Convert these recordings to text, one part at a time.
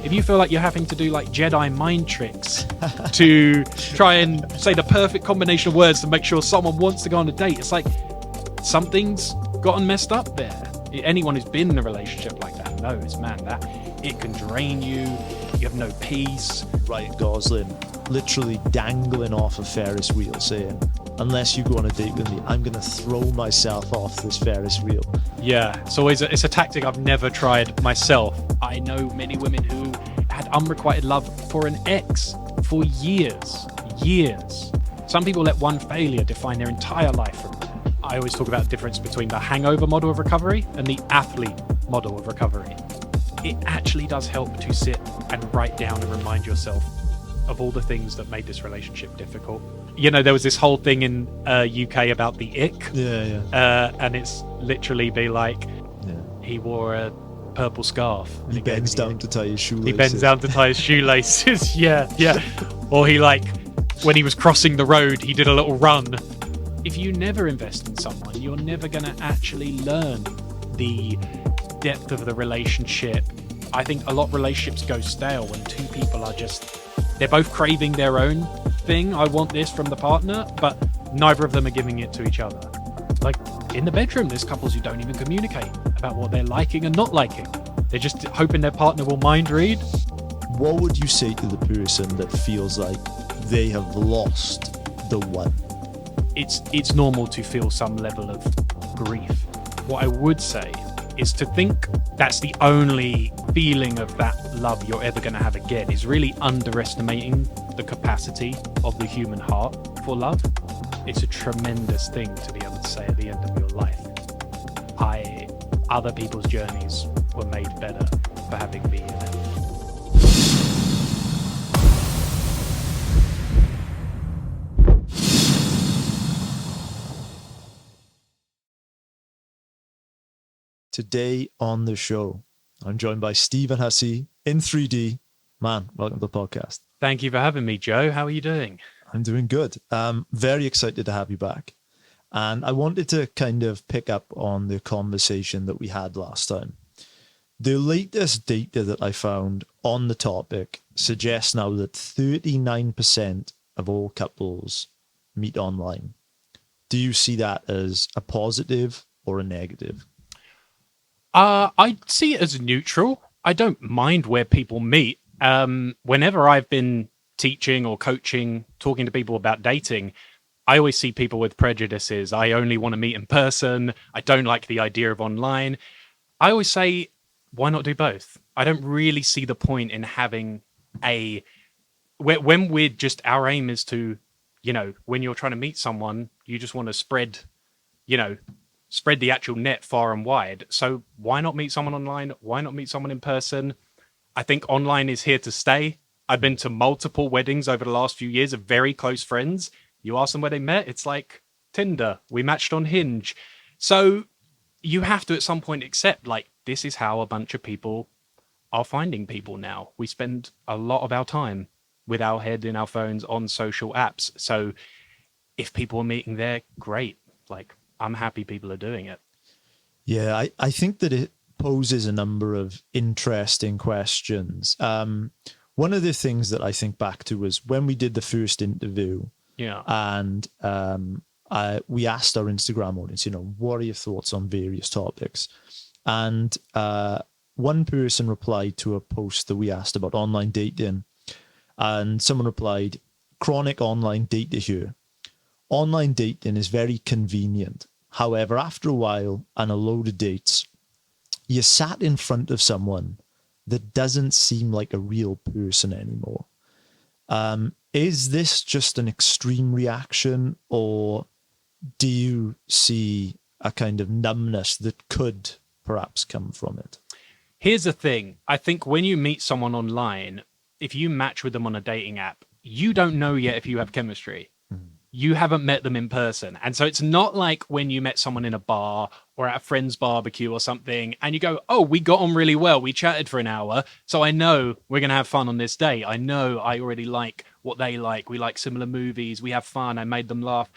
if you feel like you're having to do like Jedi mind tricks to try and say the perfect combination of words to make sure someone wants to go on a date, it's like something's gotten messed up there. Anyone who's been in a relationship like that knows, man, that it can drain you. You have no peace. Ryan Gosling literally dangling off a Ferris wheel saying, unless you go on a date with me, I'm going to throw myself off this Ferris wheel. Yeah, it's a tactic I've never tried myself. I know many women who had unrequited love for an ex for years. Some people let one failure define their entire life from there. I always talk about the difference between the hangover model of recovery and the athlete model of recovery. It actually does help to sit and write down and remind yourself of all the things that made this relationship difficult. You know, there was this whole thing in UK about the ick. Yeah. And it's literally be like, he wore a purple scarf. And he bends down to tie his shoelaces. Yeah. Or he when he was crossing the road, he did a little run. If you never invest in someone, you're never going to actually learn the depth of the relationship. I think a lot of relationships go stale when two people are they're both craving their own thing. I want this from the partner, but neither of them are giving it to each other. Like in the bedroom, there's couples who don't even communicate about what they're liking and not liking. They're just hoping their partner will mind read. What would you say to the person that feels like they have lost the one? It's normal to feel some level of grief. What I would say is to think that's the only feeling of that love you're ever going to have again is really underestimating the capacity of the human heart for love. It's a tremendous thing to be able to say at the end of your life, other people's journeys were made better for having me in it. Today on the show, I'm joined by Stephen Hussey in 3D. Man, welcome to the podcast. Thank you for having me, Joe. How are you doing? I'm doing good. Very excited to have you back. And I wanted to kind of pick up on the conversation that we had last time. The latest data that I found on the topic suggests now that 39% of all couples meet online. Do you see that as a positive or a negative? I see it as neutral. I don't mind where people meet. Whenever I've been teaching or coaching, talking to people about dating, I always see people with prejudices. I only want to meet in person. I don't like the idea of online. I always say, why not do both? I don't really see the point in having when we're just, our aim is to, when you're trying to meet someone, you just want to spread the actual net far and wide. So why not meet someone online? Why not meet someone in person? I think online is here to stay. I've been to multiple weddings over the last few years of very close friends. You ask them where they met, it's like Tinder. We matched on Hinge. So you have to at some point accept, this is how a bunch of people are finding people now. We spend a lot of our time with our head in our phones on social apps. So if people are meeting there, great. I'm happy people are doing it. Yeah, I think that it poses a number of interesting questions. One of the things that I think back to was when we did the first interview. Yeah. And we asked our Instagram audience, what are your thoughts on various topics? And one person replied to a post that we asked about online dating. And someone replied, chronic online data here. Online dating is very convenient. However, after a while and a load of dates, you're sat in front of someone that doesn't seem like a real person anymore. Is this just an extreme reaction, or do you see a kind of numbness that could perhaps come from it? Here's the thing. I think when you meet someone online, if you match with them on a dating app, you don't know yet if you have chemistry. You haven't met them in person. And so it's not like when you met someone in a bar or at a friend's barbecue or something and you go, oh, we got on really well. We chatted for an hour. So I know we're going to have fun on this date. I know I already like what they like. We like similar movies. We have fun. I made them laugh.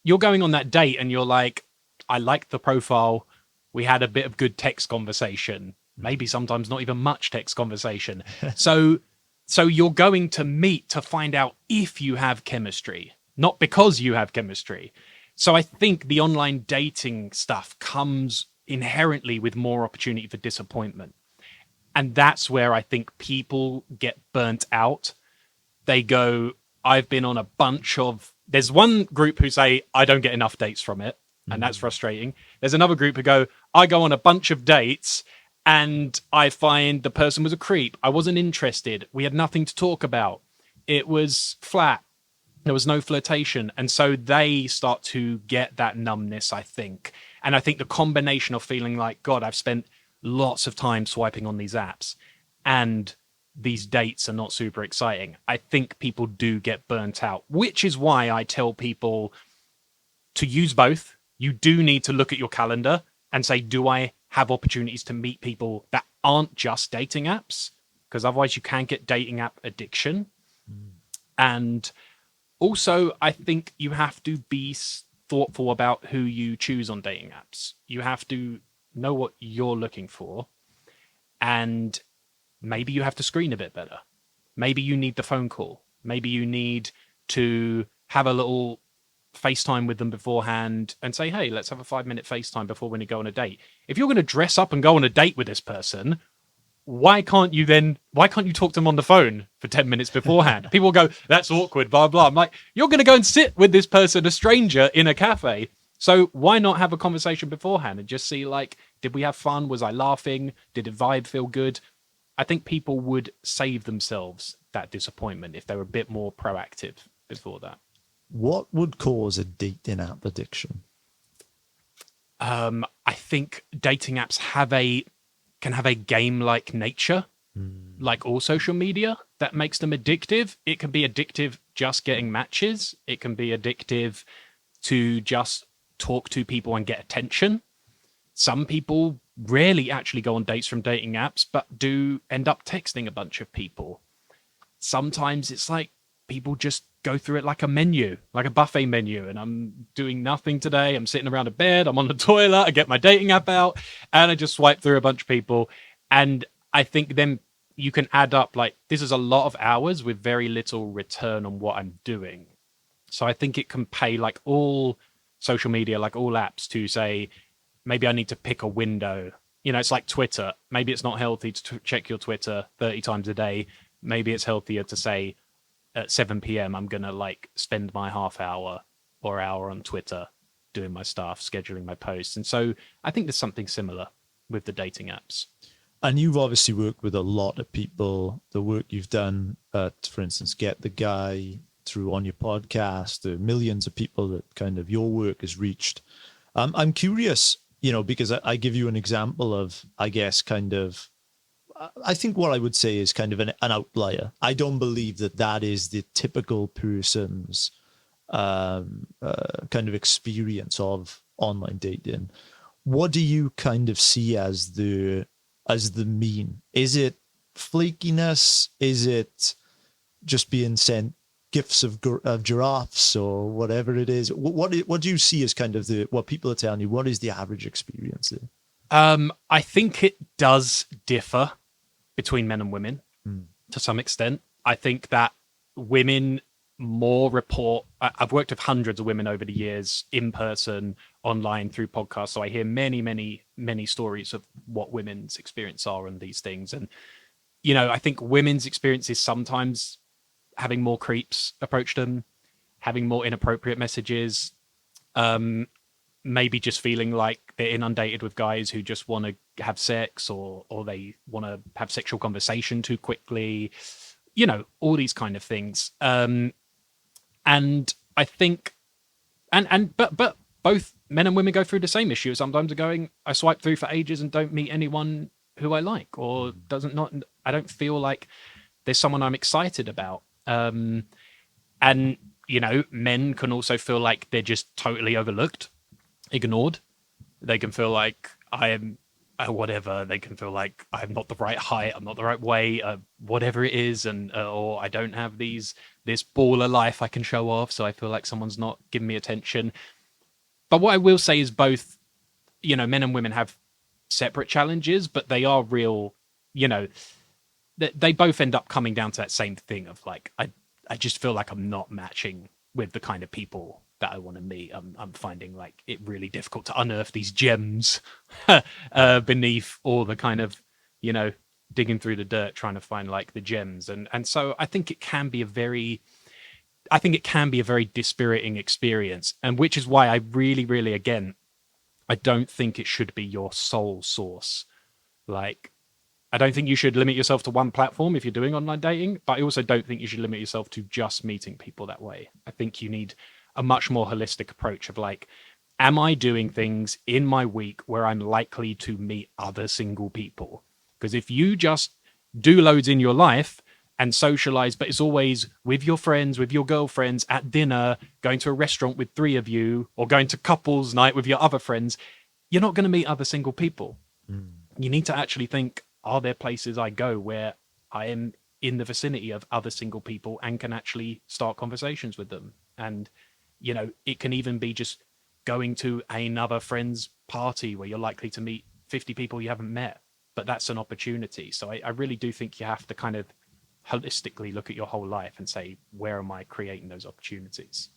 You're going on that date and you're like, I liked the profile. We had a bit of good text conversation. maybe sometimes not even much text conversation. So you're going to meet to find out if you have chemistry, not because you have chemistry. So I think the online dating stuff comes inherently with more opportunity for disappointment. And that's where I think people get burnt out. They go, I've been on a bunch of. There's one group who say, I don't get enough dates from it. And that's frustrating. There's another group who go, I go on a bunch of dates and I find the person was a creep. I wasn't interested. We had nothing to talk about. It was flat. There was no flirtation. And so they start to get that numbness, I think. And I think the combination of feeling like, God, I've spent lots of time swiping on these apps and these dates are not super exciting. I think people do get burnt out, which is why I tell people to use both. You do need to look at your calendar and say, do I have opportunities to meet people that aren't just dating apps? Because otherwise you can get dating app addiction. And also, I think you have to be thoughtful about who you choose on dating apps. You have to know what you're looking for. And maybe you have to screen a bit better. Maybe you need the phone call. Maybe you need to have a little FaceTime with them beforehand and say, hey, let's have a 5-minute FaceTime before when you go on a date. If you're going to dress up and go on a date with this person, why can't you talk to them on the phone for 10 minutes beforehand? People go, that's awkward, blah, blah. I'm like, you're going to go and sit with this person, a stranger, in a cafe. So why not have a conversation beforehand and just see, like, did we have fun? Was I laughing? Did the vibe feel good? I think people would save themselves that disappointment if they were a bit more proactive before that. What would cause a dating app addiction? I think dating apps can have a game-like nature, like all social media, that makes them addictive. It can be addictive just getting matches. It can be addictive to just talk to people and get attention. Some people rarely actually go on dates from dating apps, but do end up texting a bunch of people. Sometimes it's like people just go through it like a menu, like a buffet menu, and I'm doing nothing today. I'm sitting around a bed, I'm on the toilet, I get my dating app out, and I just swipe through a bunch of people. And I think then you can add up, like, this is a lot of hours with very little return on what I'm doing. So I think it can pay, like all social media, like all apps, to say, maybe I need to pick a window. You know, it's like Twitter. Maybe it's not healthy to check your Twitter 30 times a day. Maybe it's healthier to say at 7 p.m. I'm going to like spend my half hour or hour on Twitter doing my stuff, scheduling my posts. And so I think there's something similar with the dating apps. And you've obviously worked with a lot of people. The work you've done at, for instance, Get the Guy, through on your podcast, the millions of people that kind of your work has reached. I'm curious, you know, because I give you an example of, I guess, kind of, I think what I would say is kind of an outlier. I don't believe that is the typical person's kind of experience of online dating. What do you kind of see as the mean? Is it flakiness? Is it just being sent gifts of giraffes or whatever it is? What do you see as kind of what people are telling you? What is the average experience there? I think it does differ between men and women to some extent. I think that women more report. I've worked with hundreds of women over the years, in person, online, through podcasts. So I hear many, many, many stories of what women's experience are on these things. And, you know, I think women's experience is sometimes having more creeps approach them, having more inappropriate messages, maybe just feeling like they're inundated with guys who just want to have sex, or they want to have sexual conversation too quickly, you know, all these kind of things. And I think, but both men and women go through the same issue. Sometimes they're going, I swipe through for ages and don't meet anyone who I like, or I don't feel like there's someone I'm excited about. And, you know, men can also feel like they're just totally overlooked, ignored. They can feel like I am whatever. They can feel like I'm not the right height, I'm not the right weight, whatever it is, and or I don't have this baller life I can show off, so I feel like someone's not giving me attention. But what I will say is both, you know, men and women have separate challenges, but they are real, you know, they both end up coming down to that same thing of like, I just feel like I'm not matching with the kind of people that I want to meet. I'm finding like it really difficult to unearth these gems beneath all the kind of, you know, digging through the dirt trying to find like the gems. And so I think it can be a very, I think it can be a very dispiriting experience, and which is why I really, really, again, I don't think it should be your sole source. Like, I don't think you should limit yourself to one platform if you're doing online dating, but I also don't think you should limit yourself to just meeting people that way. I think you need a much more holistic approach of like, am I doing things in my week where I'm likely to meet other single people? Because if you just do loads in your life and socialize, but it's always with your friends, with your girlfriends, at dinner, going to a restaurant with three of you, or going to couples night with your other friends, you're not going to meet other single people. You need to actually think, are there places I go where I am in the vicinity of other single people and can actually start conversations with them? And, you know, it can even be just going to another friend's party where you're likely to meet 50 people you haven't met, but that's an opportunity. So I really do think you have to kind of holistically look at your whole life and say, where am I creating those opportunities?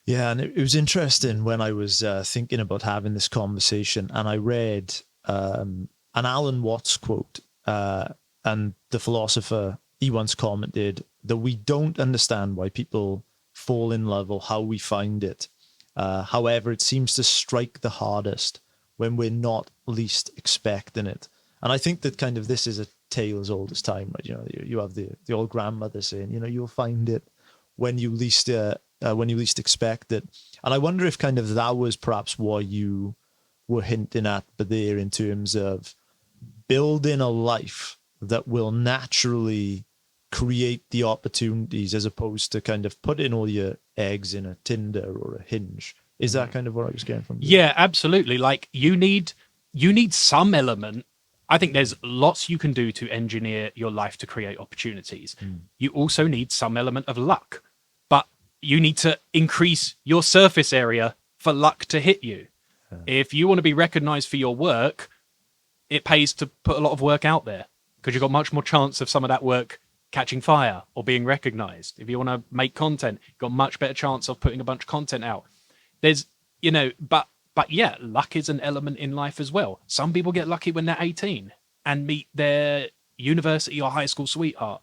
Yeah, and it was interesting when I was thinking about having this conversation, and I read an Alan Watts quote, and the philosopher, he once commented that we don't understand why people fall in love or how we find it. However, it seems to strike the hardest when we're not least expecting it. And I think that kind of this is a tale as old as time, right? You know, you have the old grandmother saying, you know, you'll find it when you least expect it. And I wonder if kind of that was perhaps what you were hinting at, but there in terms of building a life that will naturally create the opportunities as opposed to kind of putting all your eggs in a Tinder or a Hinge. Is that kind of what I was getting from you? Yeah, absolutely. Like you need some element. I think there's lots you can do to engineer your life to create opportunities. You also need some element of luck, but you need to increase your surface area for luck to hit you. If you want to be recognized for your work, it pays to put a lot of work out there because you've got much more chance of some of that work catching fire or being recognized. If you want to make content, you've got much better chance of putting a bunch of content out. There's, you know, but yeah, luck is an element in life as well. Some people get lucky when they're 18 and meet their university or high school sweetheart,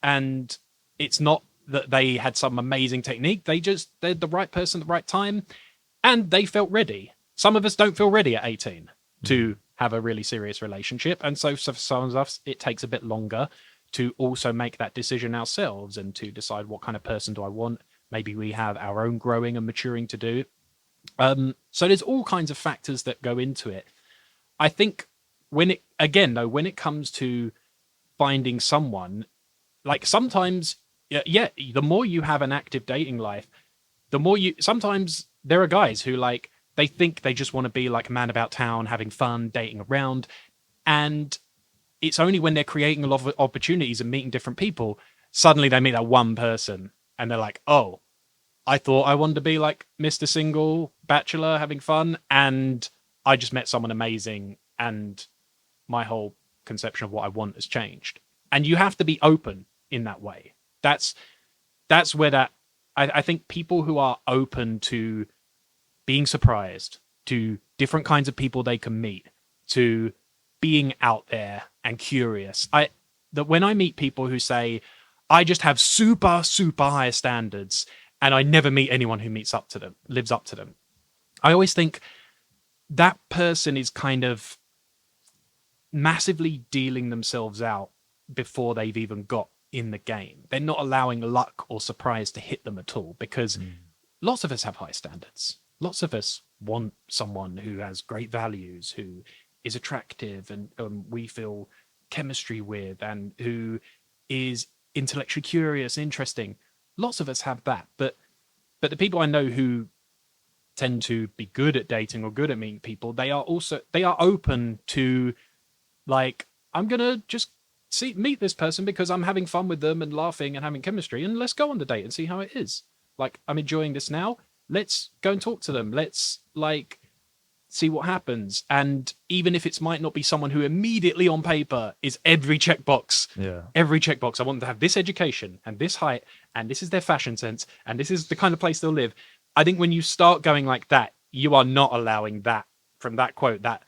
and it's not that they had some amazing technique. They're the right person at the right time, and they felt ready. Some of us don't feel ready at 18 to have a really serious relationship, and so for some of us it takes a bit longer to also make that decision ourselves and to decide what kind of person do I want. Maybe we have our own growing and maturing to do. So there's all kinds of factors that go into it. I think when it comes to finding someone, like sometimes, yeah, the more you have an active dating life, the more you, sometimes there are guys who like, they think they just want to be like a man about town, having fun, dating around. And it's only when they're creating a lot of opportunities and meeting different people, suddenly they meet that one person and they're like, oh, I thought I wanted to be like Mr. Single Bachelor having fun, and I just met someone amazing, and my whole conception of what I want has changed. And you have to be open in that way. That's where that I think people who are open to being surprised, to different kinds of people they can meet, to being out there and curious. That when I meet people who say, I just have super, super high standards and I never meet anyone who meets up to them, lives up to them, I always think that person is kind of massively dealing themselves out before they've even got in the game. They're not allowing luck or surprise to hit them at all, because lots of us have high standards. Lots of us want someone who has great values, who is attractive and we feel chemistry with, and who is intellectually curious, interesting. Lots of us have that, but the people I know who tend to be good at dating or good at meeting people, they are open to, like, I'm gonna just meet this person because I'm having fun with them and laughing and having chemistry, and let's go on the date and see how it is. Like, I'm enjoying this now. Let's go and talk to them. Let's, like, see what happens. And even if it might not be someone who immediately on paper is every checkbox, Yeah. every checkbox, I want them to have this education and this height, and this is their fashion sense, and this is the kind of place they'll live. I think when you start going like that, you are not allowing that, from that quote, that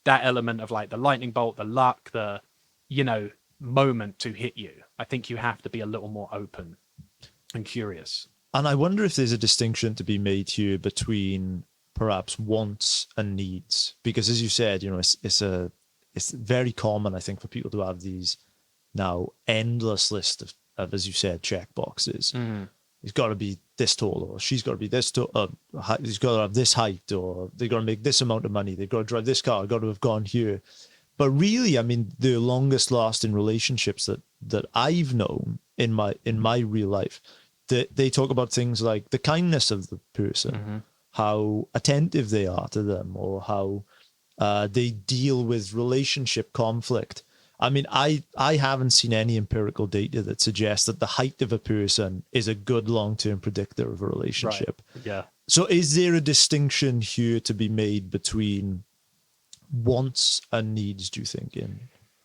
element of like the lightning bolt, the luck, the, you know, moment to hit you. I think you have to be a little more open and curious. And I wonder if there's a distinction to be made here between perhaps wants and needs, because as you said, you know, it's very common, I think, for people to have these now endless list of as you said, check boxes. He's got to be this tall, or she's got to be this tall. He's got to have this height, or they've got to make this amount of money. They've got to drive this car. Got to have gone here. But really, I mean, the longest lasting relationships that I've known in my real life, they talk about things like the kindness of the person, how attentive they are to them, or how they deal with relationship conflict. I mean, I haven't seen any empirical data that suggests that the height of a person is a good long-term predictor of a relationship. Right. Yeah. So is there a distinction here to be made between wants and needs, do you think?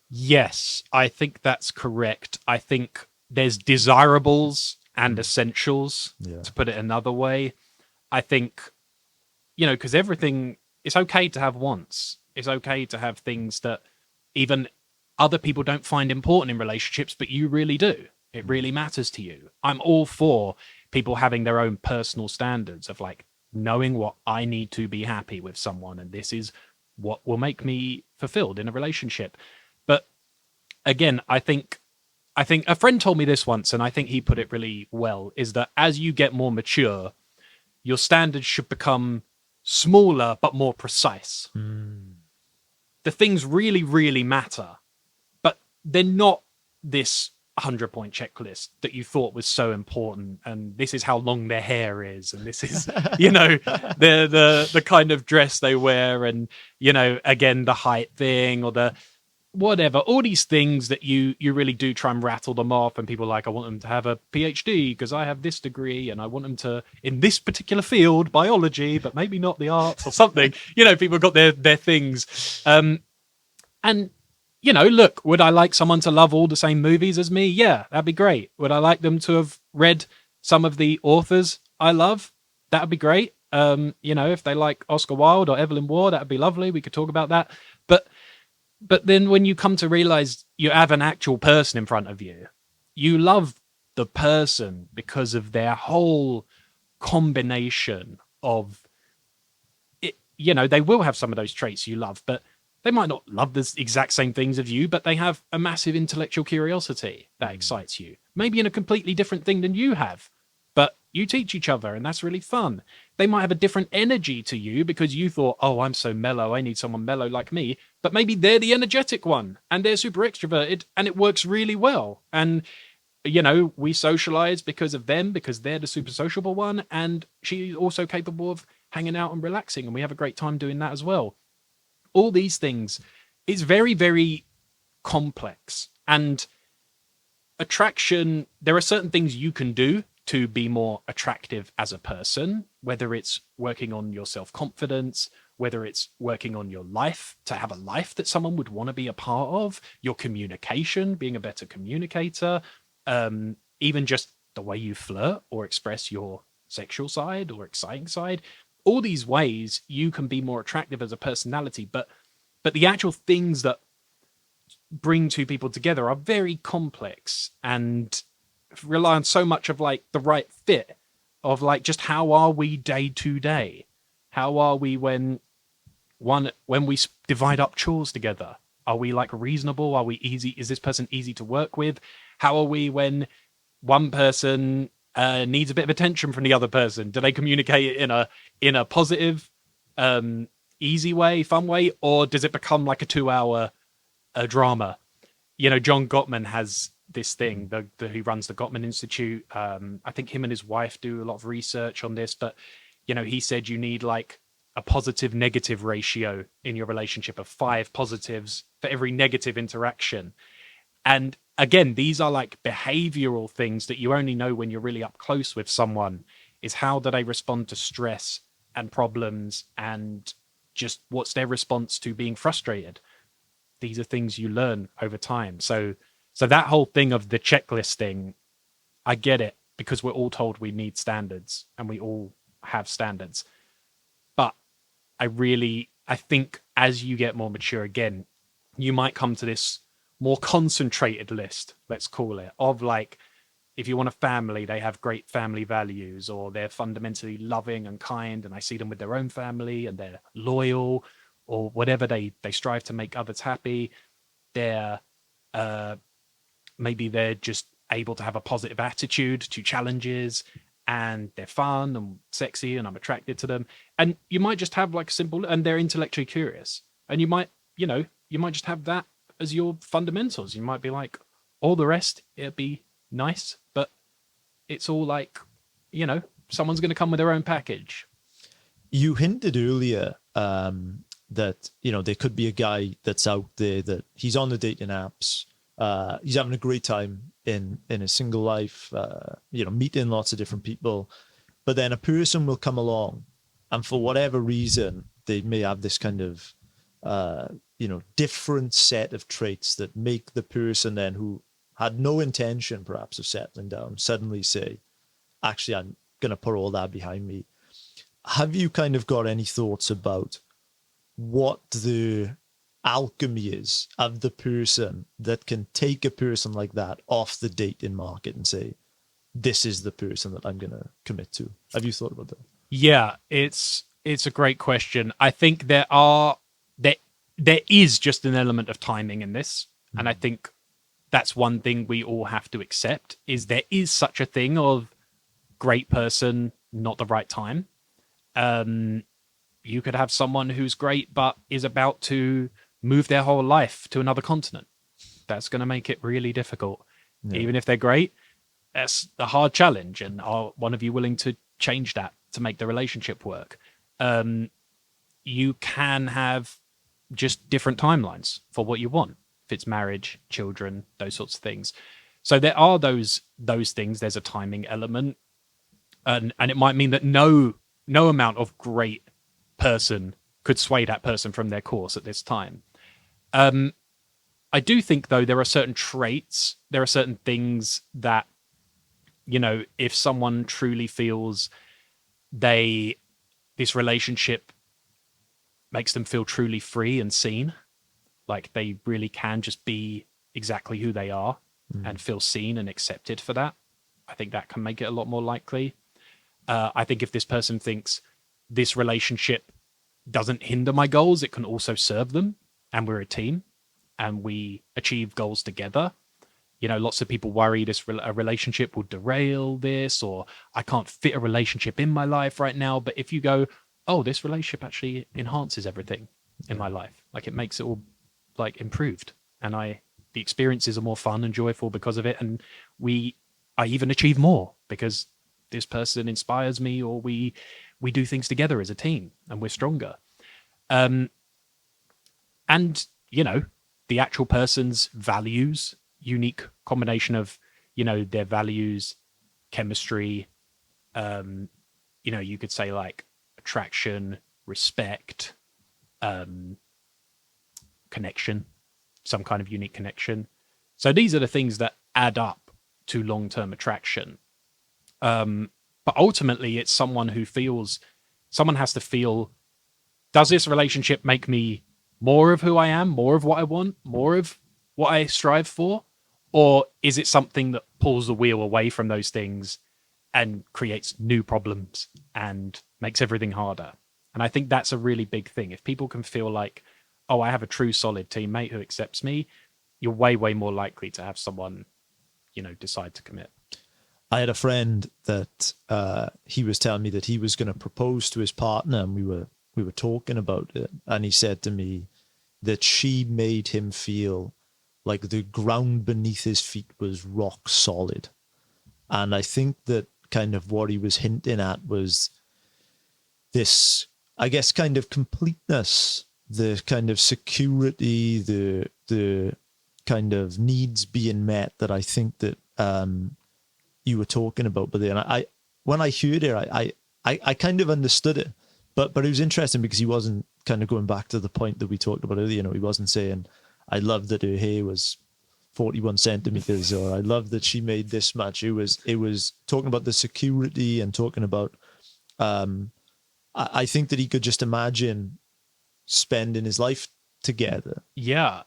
Yes, I think that's correct. I think there's desirables and essentials, Yeah. to put it another way. I think, you know, because everything, it's okay to have wants. It's okay to have things that even other people don't find important in relationships, but you really do. It really matters to you. I'm all for people having their own personal standards of like knowing what I need to be happy with someone, and this is what will make me fulfilled in a relationship. But again, I think a friend told me this once, and I think he put it really well, is that as you get more mature, your standards should become smaller but more precise. The things really, really matter, but they're not this 100-point checklist that you thought was so important, and this is how long their hair is, and this is, you know, the kind of dress they wear, and, you know, again, the height thing, or the whatever, all these things that you really do try and rattle them off, and people are like, I want them to have a PhD because I have this degree, and I want them to in this particular field, biology, but maybe not the arts or something. You know, people got their things. And, you know, look, would I like someone to love all the same movies as me? Yeah, that'd be great. Would I like them to have read some of the authors I love? That'd be great. You know, if they like Oscar Wilde or Evelyn Waugh, that'd be lovely. We could talk about that. But then when you come to realize you have an actual person in front of you, you love the person because of their whole combination of it. You know, they will have some of those traits you love, but they might not love the exact same things as you, but they have a massive intellectual curiosity that excites you. Maybe in a completely different thing than you have, but you teach each other, and that's really fun. They might have a different energy to you because you thought, oh, I'm so mellow, I need someone mellow like me. But maybe they're the energetic one, and they're super extroverted, and it works really well. And, you know, we socialize because of them, because they're the super sociable one, and she's also capable of hanging out and relaxing, and we have a great time doing that as well. All these things is very, very complex. And attraction, there are certain things you can do to be more attractive as a person, whether it's working on your self-confidence, whether it's working on your life, to have a life that someone would want to be a part of, your communication, being a better communicator, even just the way you flirt or express your sexual side or exciting side. All these ways you can be more attractive as a personality, but the actual things that bring two people together are very complex and rely on so much of like the right fit of like just how are we day to day? How are we when we divide up chores together? Are we like reasonable? Are we easy? Is this person easy to work with? How are we when one person needs a bit of attention from the other person? Do they communicate it in a positive, easy way, fun way, or does it become like a 2-hour drama? You know, John Gottman has this thing. He runs the Gottman Institute. I think him and his wife do a lot of research on this, but you know, he said you need like a positive negative ratio in your relationship of 5 positives for every negative interaction. And again, these are like behavioral things that you only know when you're really up close with someone, is how do they respond to stress and problems and just what's their response to being frustrated. These are things you learn over time. So that whole thing of the checklist thing, I get it, because we're all told we need standards and we all have standards. But I think as you get more mature again, you might come to this more concentrated list, let's call it, of like, if you want a family, they have great family values, or they're fundamentally loving and kind, and I see them with their own family, and they're loyal, or whatever, they strive to make others happy. They're uh, maybe they're just able to have a positive attitude to challenges, and they're fun and sexy, and I'm attracted to them. And you might just have like a simple, and they're intellectually curious, and you might just have that as your fundamentals. You might be like, all the rest, it'd be nice, but it's all like, someone's going to come with their own package. You hinted earlier that there could be a guy that's out there that he's on the dating apps, he's having a great time in his single life, meeting lots of different people, but then a person will come along, and for whatever reason, they may have this kind of different set of traits that make the person then who had no intention perhaps of settling down suddenly say, actually, I'm going to put all that behind me. Have you kind of got any thoughts about what the alchemy is of the person that can take a person like that off the dating market and say, this is the person that I'm going to commit to? Have you thought about that? Yeah, it's a great question. I think there is just an element of timing in this, and I think that's one thing we all have to accept, is there is such a thing of great person, not the right time. You could have someone who's great but is about to move their whole life to another continent. That's going to make it really difficult. Yeah. Even if they're great, that's a hard challenge. And are one of you willing to change that to make the relationship work? You can have just different timelines for what you want. If it's marriage, children, those sorts of things. So there are those things. There's a timing element, and it might mean that no amount of great person could sway that person from their course at this time. I do think, though, there are certain traits, there are certain things that, if someone truly feels this relationship makes them feel truly free and seen, like they really can just be exactly who they are and feel seen and accepted for that, I think that can make it a lot more likely. I think if this person thinks this relationship doesn't hinder my goals, it can also serve them, and we're a team and we achieve goals together. Lots of people worry a relationship will derail this, or I can't fit a relationship in my life right now. But if you go, oh, this relationship actually enhances everything in my life, like it makes it all like improved, and the experiences are more fun and joyful because of it, and I even achieve more because this person inspires me, or we do things together as a team and we're stronger. And the actual person's values, unique combination of their values, chemistry, you could say like attraction, respect, connection, some kind of unique connection. So these are the things that add up to long-term attraction. But ultimately, it's someone has to feel, does this relationship make me more of who I am, more of what I want, more of what I strive for? Or is it something that pulls the wheel away from those things and creates new problems and makes everything harder? And I think that's a really big thing. If people can feel like, oh, I have a true solid teammate who accepts me, you're way, way more likely to have someone, decide to commit. I had a friend that he was telling me that he was going to propose to his partner, and we were talking about it, and he said to me that she made him feel like the ground beneath his feet was rock solid. And I think that kind of what he was hinting at was this, I guess, kind of completeness, the kind of security, the kind of needs being met that I think that you were talking about. But then when I heard it, I kind of understood it, but it was interesting because he wasn't kind of going back to the point that we talked about earlier, he wasn't saying, I love that her hair was 41 centimeters, or I love that she made this much. It was talking about the security and talking about, I think that he could just imagine spending his life together. Yeah.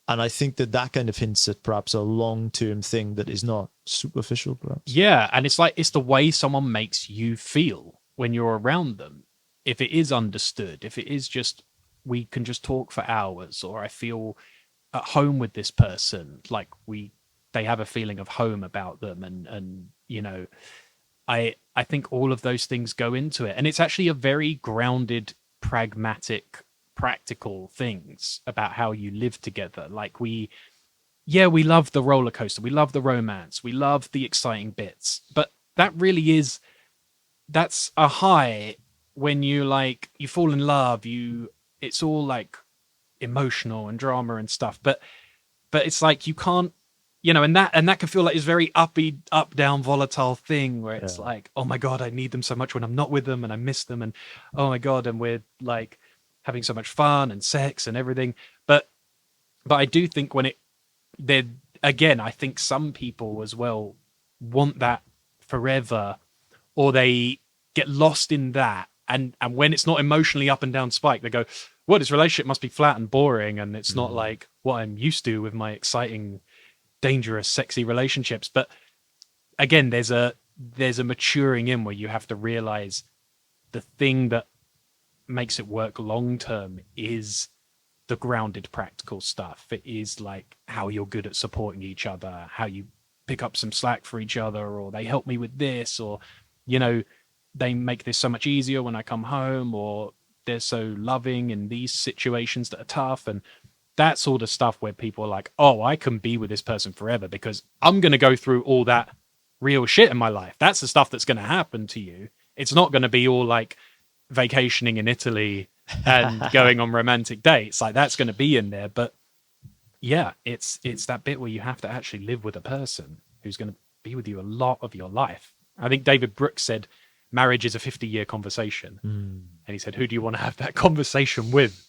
And I think that kind of hints at perhaps a long-term thing that is not superficial, perhaps. Yeah. And it's like, it's the way someone makes you feel when you're around them. If it is understood, if it is just, we can just talk for hours, or I feel at home with this person, like they have a feeling of home about them. And, I think all of those things go into it. And it's actually a very grounded, pragmatic, practical things about how you live together. Like we love the roller coaster, we love the romance, we love the exciting bits, but that's a high. When you fall in love, it's all like emotional and drama and stuff, but it's like you can't, and that can feel like this very uppy, up down, volatile thing where it's like, oh my god, I need them so much when I'm not with them, and I miss them, and oh my god, and we're like having so much fun and sex and everything. But I do think they're again, I think some people as well want that forever, or they get lost in that, and when it's not emotionally up and down spike, they go, well, this relationship must be flat and boring, and it's not like what I'm used to with my exciting, dangerous, sexy relationships. But again, there's a maturing in where you have to realize the thing that makes it work long term is the grounded practical stuff. It is like how you're good at supporting each other, how you pick up some slack for each other, or they help me with this, or they make this so much easier when I come home, or they're so loving in these situations that are tough. And that sort of stuff where people are like, oh, I can be with this person forever because I'm going to go through all that real shit in my life. That's the stuff that's going to happen to you. It's not going to be all like vacationing in Italy and going on romantic dates. Like, that's going to be in there. But yeah, it's that bit where you have to actually live with a person who's going to be with you a lot of your life. I think David Brooks said marriage is a 50-year conversation. And he said, who do you want to have that conversation with?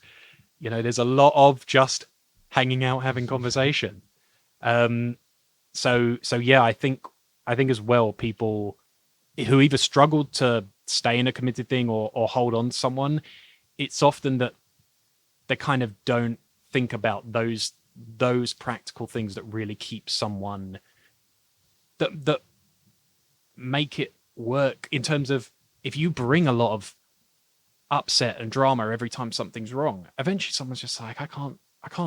There's a lot of just hanging out, having conversation. So yeah, I think as well, people who either struggle to stay in a committed thing or hold on to someone, it's often that they kind of don't think about those practical things that really keep someone, that make it work, in terms of, if you bring a lot of upset and drama every time something's wrong, eventually someone's just like, I can't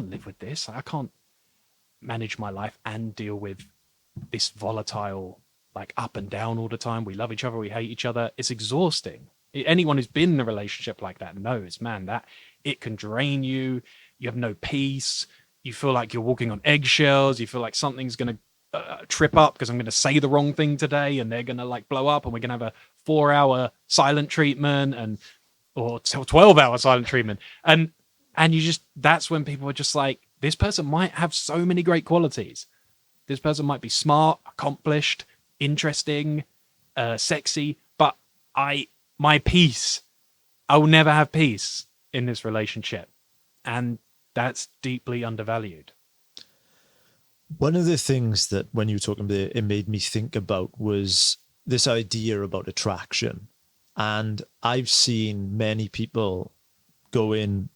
live with this. I can't manage my life and deal with this volatile, like, up and down all the time. We love each other, we hate each other. It's exhausting. Anyone who's been in a relationship like that knows, man, that it can drain you. You have no peace. You feel like you're walking on eggshells. You feel like something's going to trip up because I'm going to say the wrong thing today, and they're going to like blow up, and we're going to have a 4-hour silent treatment, or 12-hour silent treatment. And you just, that's when people are just like, this person might have so many great qualities. This person might be smart, accomplished, interesting, sexy, but my peace, I will never have peace in this relationship. And that's deeply undervalued. One of the things that, when you were talking about it, made me think about was this idea about attraction. And I've seen many people go in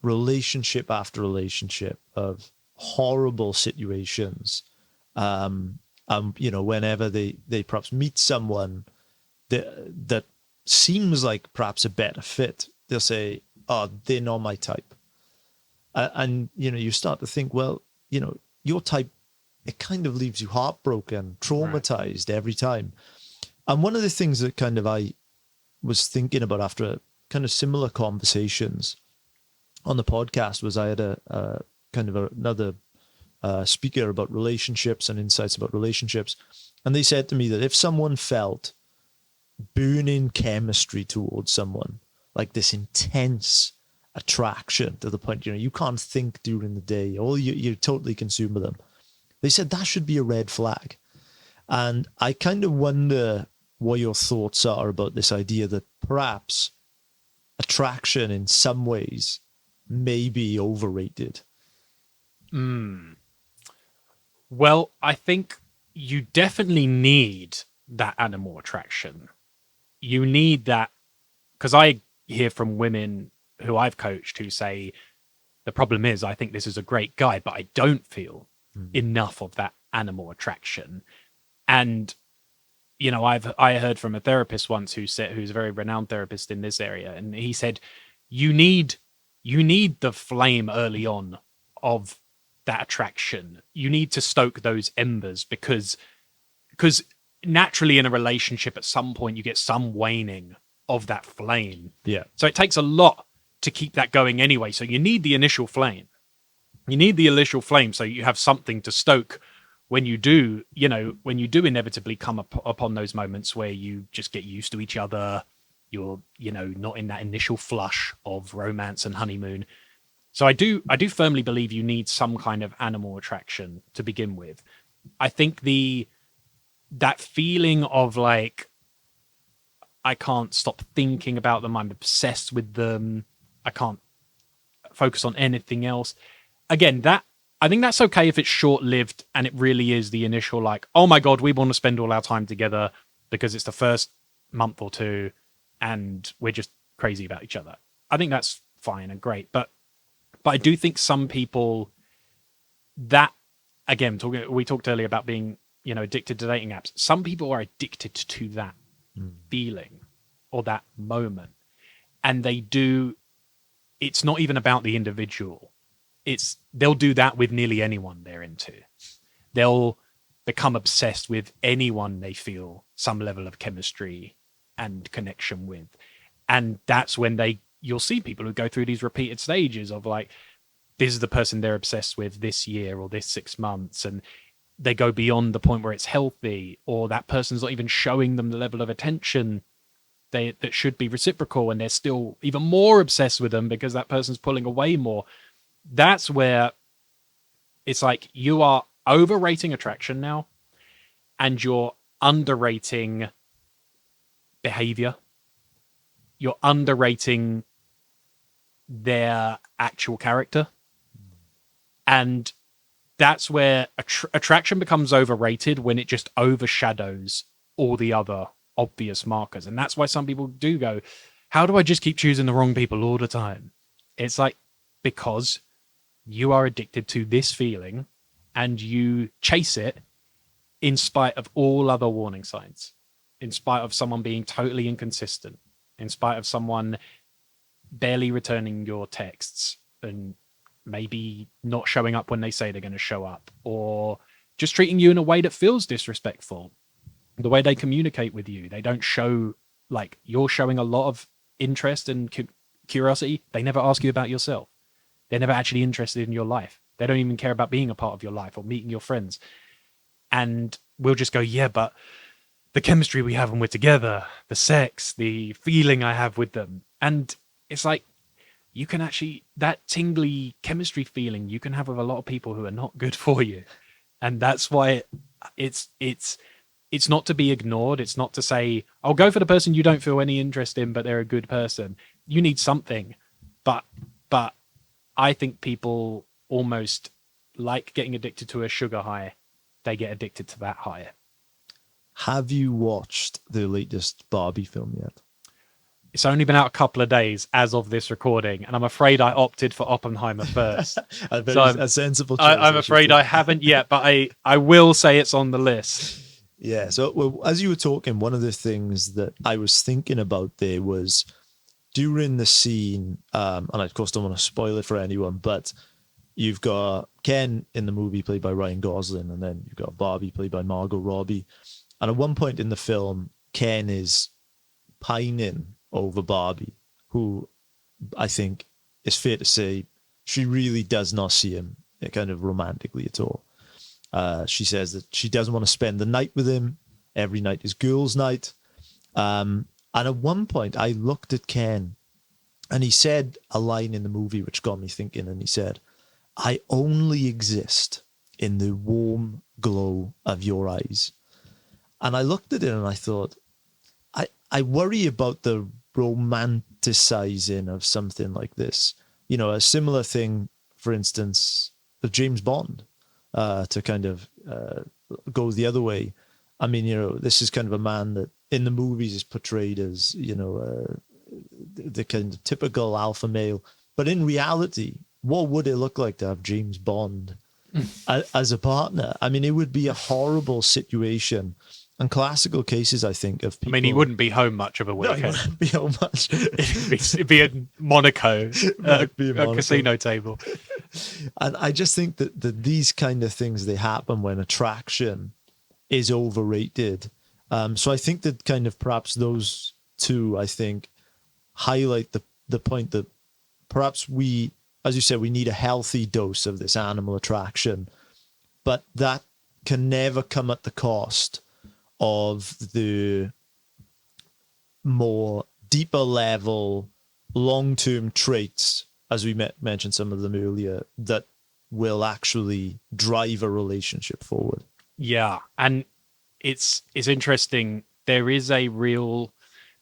relationship after relationship of horrible situations. Whenever they perhaps meet someone that seems like perhaps a better fit, they'll say, oh, they're not my type. And you start to think, well, your type, it kind of leaves you heartbroken, traumatized every time. And one of the things that kind of I was thinking about after kind of similar conversations on the podcast was, I had a kind of another speaker about relationships and insights about relationships. And they said to me that if someone felt burning chemistry towards someone, like this intense attraction to the point, you can't think during the day, or you're totally consumed with them, they said that should be a red flag. And I kind of wonder what your thoughts are about this idea that perhaps attraction in some ways may be overrated? Well, I think you definitely need that animal attraction. You need that because I hear from women who I've coached who say the problem is I think this is a great guy, but I don't feel enough of that animal attraction. And I heard from a therapist once who's a very renowned therapist in this area, and he said you need the flame early on of that attraction. You need to stoke those embers because naturally in a relationship at some point you get some waning of that flame. Yeah. So it takes a lot to keep that going anyway. So you need the initial flame. You need the initial flame so you have something to stoke when you do, when you do inevitably come upon those moments where you just get used to each other. You're, not in that initial flush of romance and honeymoon. So I do firmly believe you need some kind of animal attraction to begin with. I think that feeling of like, I can't stop thinking about them. I'm obsessed with them. I can't focus on anything else. Again, I think that's okay if it's short-lived and it really is the initial like, oh my God, we want to spend all our time together because it's the first month or two and we're just crazy about each other. I think that's fine and great. But I do think some people that, again, we talked earlier about being, addicted to dating apps. Some people are addicted to that feeling or that moment. And it's not even about the individual. They'll do that with nearly anyone they're into. They'll become obsessed with anyone they feel some level of chemistry and connection with. And that's when you'll see people who go through these repeated stages of like, this is the person they're obsessed with this year or this 6 months. And they go beyond the point where it's healthy, or that person's not even showing them the level of attention that should be reciprocal. And they're still even more obsessed with them because that person's pulling away more. That's where it's like you are overrating attraction now and you're underrating behavior. You're underrating their actual character. And that's where attraction becomes overrated, when it just overshadows all the other obvious markers. And that's why some people do go, how do I just keep choosing the wrong people all the time? It's like, because you are addicted to this feeling and you chase it in spite of all other warning signs, in spite of someone being totally inconsistent, in spite of someone barely returning your texts and maybe not showing up when they say they're going to show up, or just treating you in a way that feels disrespectful. The way they communicate with you, they don't show like you're showing a lot of interest and curiosity. They never ask you about yourself. They're never actually interested in your life. They don't even care about being a part of your life or meeting your friends. And we'll just go, yeah, but the chemistry we have when we're together, the sex, the feeling I have with them. And it's like, you can actually, that tingly chemistry feeling you can have with a lot of people who are not good for you. And that's why it's not to be ignored. It's not to say, I'll go for the person you don't feel any interest in, but they're a good person. You need something. But I think people almost like getting addicted to a sugar high. They get addicted to that high. Have you watched the latest Barbie film yet? It's only been out a couple of days as of this recording, and I'm afraid I opted for Oppenheimer first. A sensible choice. I'm afraid I haven't yet, but I will say it's on the list. Yeah. So as you were talking, one of the things that I was thinking about there was during the scene, and I of course don't want to spoil it for anyone, but you've got Ken in the movie played by Ryan Gosling, and then you've got Barbie played by Margot Robbie. And at one point in the film, Ken is pining over Barbie, who I think is fair to say she really does not see him kind of romantically at all. She says that she doesn't want to spend the night with him. Every night is girls' night. And at one point, I looked at Ken, and he said a line in the movie which got me thinking, and he said, "I only exist in the warm glow of your eyes." And I looked at it and I thought, I worry about the romanticizing of something like this. You know, a similar thing, for instance, of James Bond, to kind of go the other way. I mean, you know, this is kind of a man that in the movies is portrayed as, you know, the kind of typical alpha male. But in reality, what would it look like to have James Bond as a partner? I mean, it would be a horrible situation. And classical cases, I think, of people. I mean, he wouldn't be home much of a No, he weekend. wouldn't be home much. It'd be in Monaco, Might be in a Monaco. casino table. And I just think that these kind of things, they happen when attraction is overrated. So I think that kind of perhaps those two, I think, highlight the point that perhaps we, as you said, we need a healthy dose of this animal attraction, but that can never come at the cost of the more deeper level, long-term traits, as we mentioned some of them earlier, that will actually drive a relationship forward. Yeah, and it's interesting. There is a real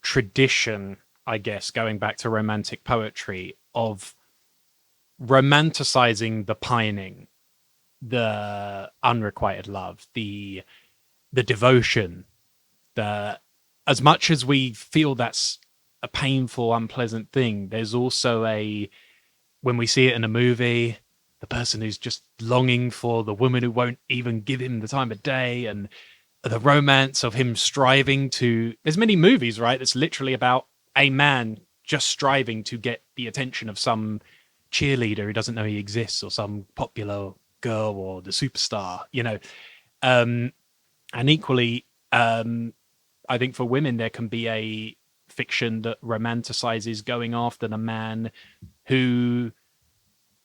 tradition, I guess, going back to romantic poetry, of romanticizing the pining, the unrequited love, the devotion, the as much as we feel that's a painful, unpleasant thing, there's also when we see it in a movie, the person who's just longing for the woman who won't even give him the time of day, and the romance of him striving to. There's many movies, right? That's literally about a man just striving to get the attention of some cheerleader who doesn't know he exists, or some popular girl, or the superstar, you know. And equally, I think for women, there can be a fiction that romanticizes going after the man who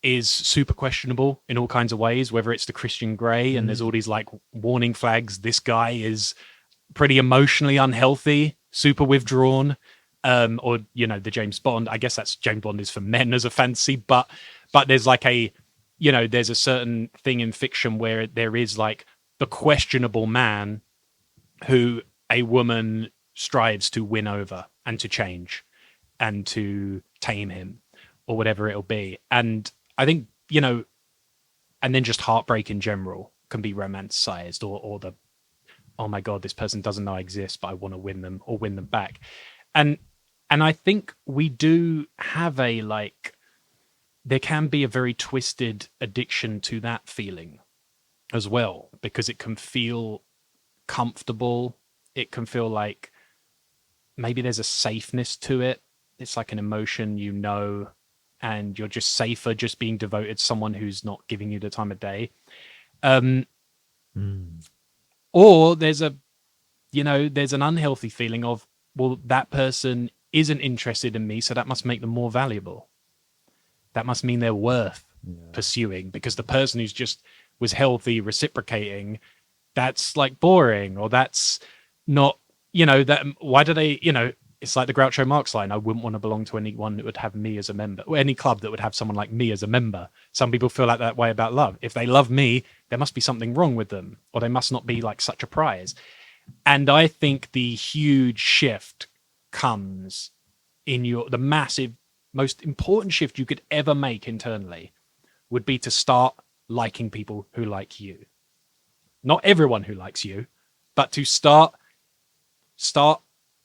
is super questionable in all kinds of ways, whether it's the Christian Grey, and there's all these like warning flags. This guy is pretty emotionally unhealthy, super withdrawn, or, you know, the James Bond. I guess that's James Bond is for men as a fantasy, but there's like there's a certain thing in fiction where there is like the questionable man who a woman strives to win over and to change and to tame him, or whatever it'll be. And I think, and then just heartbreak in general can be romanticized, or the, oh my God, this person doesn't know I exist, but I want to win them or win them back. And I think we do have there can be a very twisted addiction to that feeling as well, because it can feel comfortable. It can feel like maybe there's a safeness to it. It's like an emotion, and you're just safer just being devoted to someone who's not giving you the time of day. Or there's there's an unhealthy feeling of, well, that person isn't interested in me, so that must make them more valuable. That must mean they're worth pursuing, because the person who's just was healthy reciprocating, that's like boring, or that's not, that why do they, it's like the Groucho Marx line, I wouldn't want to belong to anyone that would have me as a member, or any club that would have someone like me as a member. Some people feel like that way about love. If they love me, there must be something wrong with them, or they must not be like such a prize. And I think the huge shift comes in the massive, most important shift you could ever make internally would be to start liking people who like you. Not everyone who likes you, but to start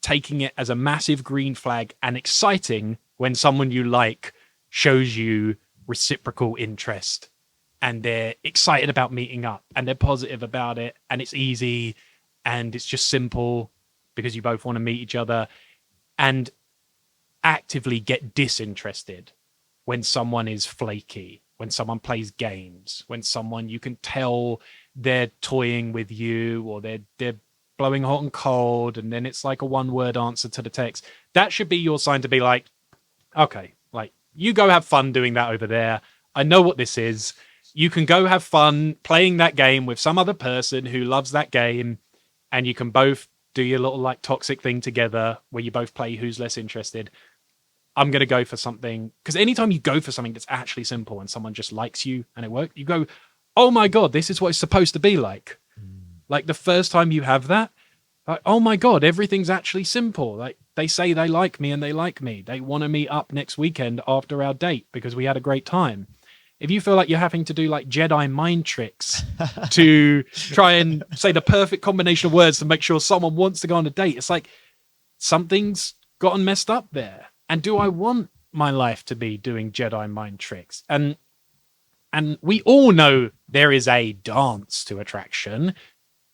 taking it as a massive green flag and exciting when someone you like shows you reciprocal interest, and they're excited about meeting up, and they're positive about it, and it's easy, and it's just simple because you both want to meet each other. And actively get disinterested when someone is flaky, when someone plays games, when someone you can tell they're toying with you, or they're blowing hot and cold, and then it's like a one-word answer to the text. That should be your sign to be like, okay, like, you go have fun doing that over there. I know what this is. You can go have fun playing that game with some other person who loves that game, and you can both do your little like toxic thing together where you both play who's less interested. I'm going to go for something, because anytime you go for something that's actually simple and someone just likes you and it works, you go, oh my God, this is what it's supposed to be like. Like the first time you have that, like, oh my God, everything's actually simple. Like They say they like me and they like me. They want to meet up next weekend after our date because we had a great time. If you feel like you're having to do like Jedi mind tricks to try and say the perfect combination of words to make sure someone wants to go on a date, it's like something's gotten messed up there. And do I want my life to be doing Jedi mind tricks? And we all know there is a dance to attraction.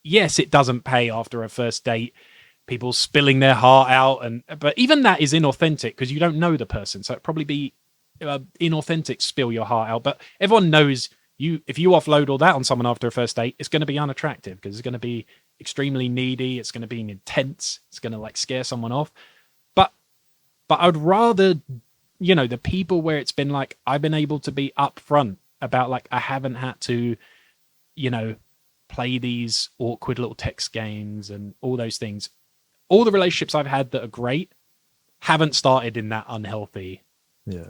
Yes, it doesn't pay after a first date. People spilling their heart out, but even that is inauthentic because you don't know the person, so it'd probably be inauthentic. Spill your heart out, but everyone knows you. If you offload all that on someone after a first date, it's going to be unattractive because it's going to be extremely needy. It's going to be intense. It's going to like scare someone off. But I'd rather, the people where it's been like I've been able to be upfront about like I haven't had to, play these awkward little text games and all those things. All the relationships I've had that are great haven't started in that unhealthy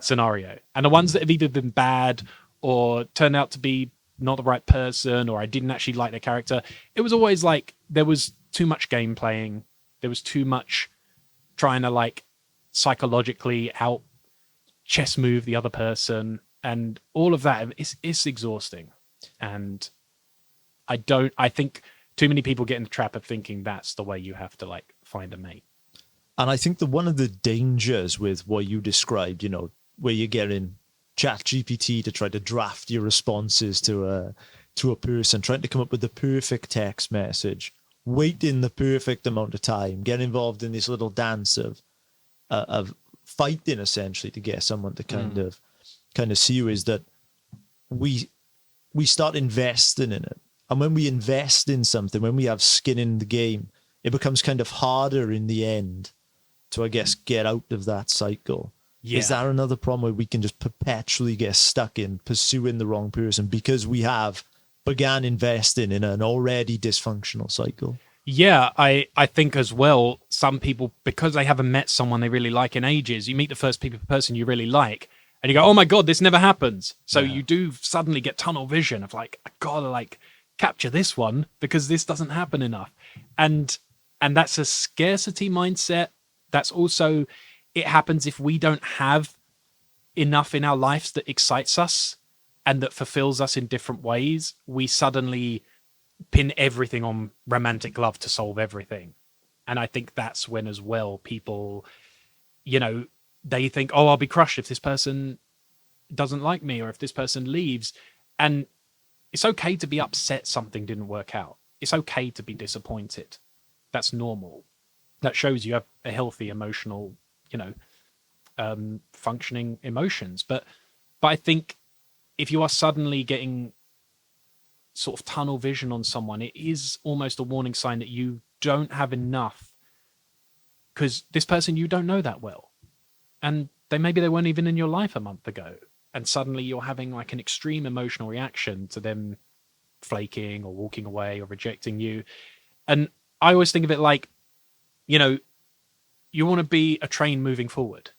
scenario. And the ones that have either been bad or turned out to be not the right person, or I didn't actually like their character, it was always like there was too much game playing. There was too much trying to like psychologically out chess move the other person. And all of that is exhausting. And I think too many people get in the trap of thinking that's the way you have to like find a mate. And I think that one of the dangers with what you described, where you're getting ChatGPT to try to draft your responses to a person, trying to come up with the perfect text message, waiting the perfect amount of time, get involved in this little dance of fighting essentially to get someone to kind of see you, is that we start investing in it. And when we invest in something, when we have skin in the game, it becomes kind of harder in the end to, I guess, get out of that cycle. Yeah. Is that another problem where we can just perpetually get stuck in pursuing the wrong person because we have began investing in an already dysfunctional cycle? Yeah, I think as well, some people, because they haven't met someone they really like in ages, you meet the first person you really like, and you go, oh my God, this never happens. So you do suddenly get tunnel vision of like, I gotta like capture this one because this doesn't happen enough. And that's a scarcity mindset. That's also, it happens if we don't have enough in our lives that excites us and that fulfills us in different ways. We suddenly pin everything on romantic love to solve everything. And I think that's when as well people, they think, oh, I'll be crushed if this person doesn't like me or if this person leaves. And it's okay to be upset something didn't work out. It's okay to be disappointed. That's normal. That shows you have a healthy emotional, functioning emotions. But I think if you are suddenly getting sort of tunnel vision on someone, it is almost a warning sign that you don't have enough, because this person you don't know that well, and maybe they weren't even in your life a month ago, and suddenly you're having like an extreme emotional reaction to them flaking or walking away or rejecting you. And I always think of it like, you want to be a train moving forward,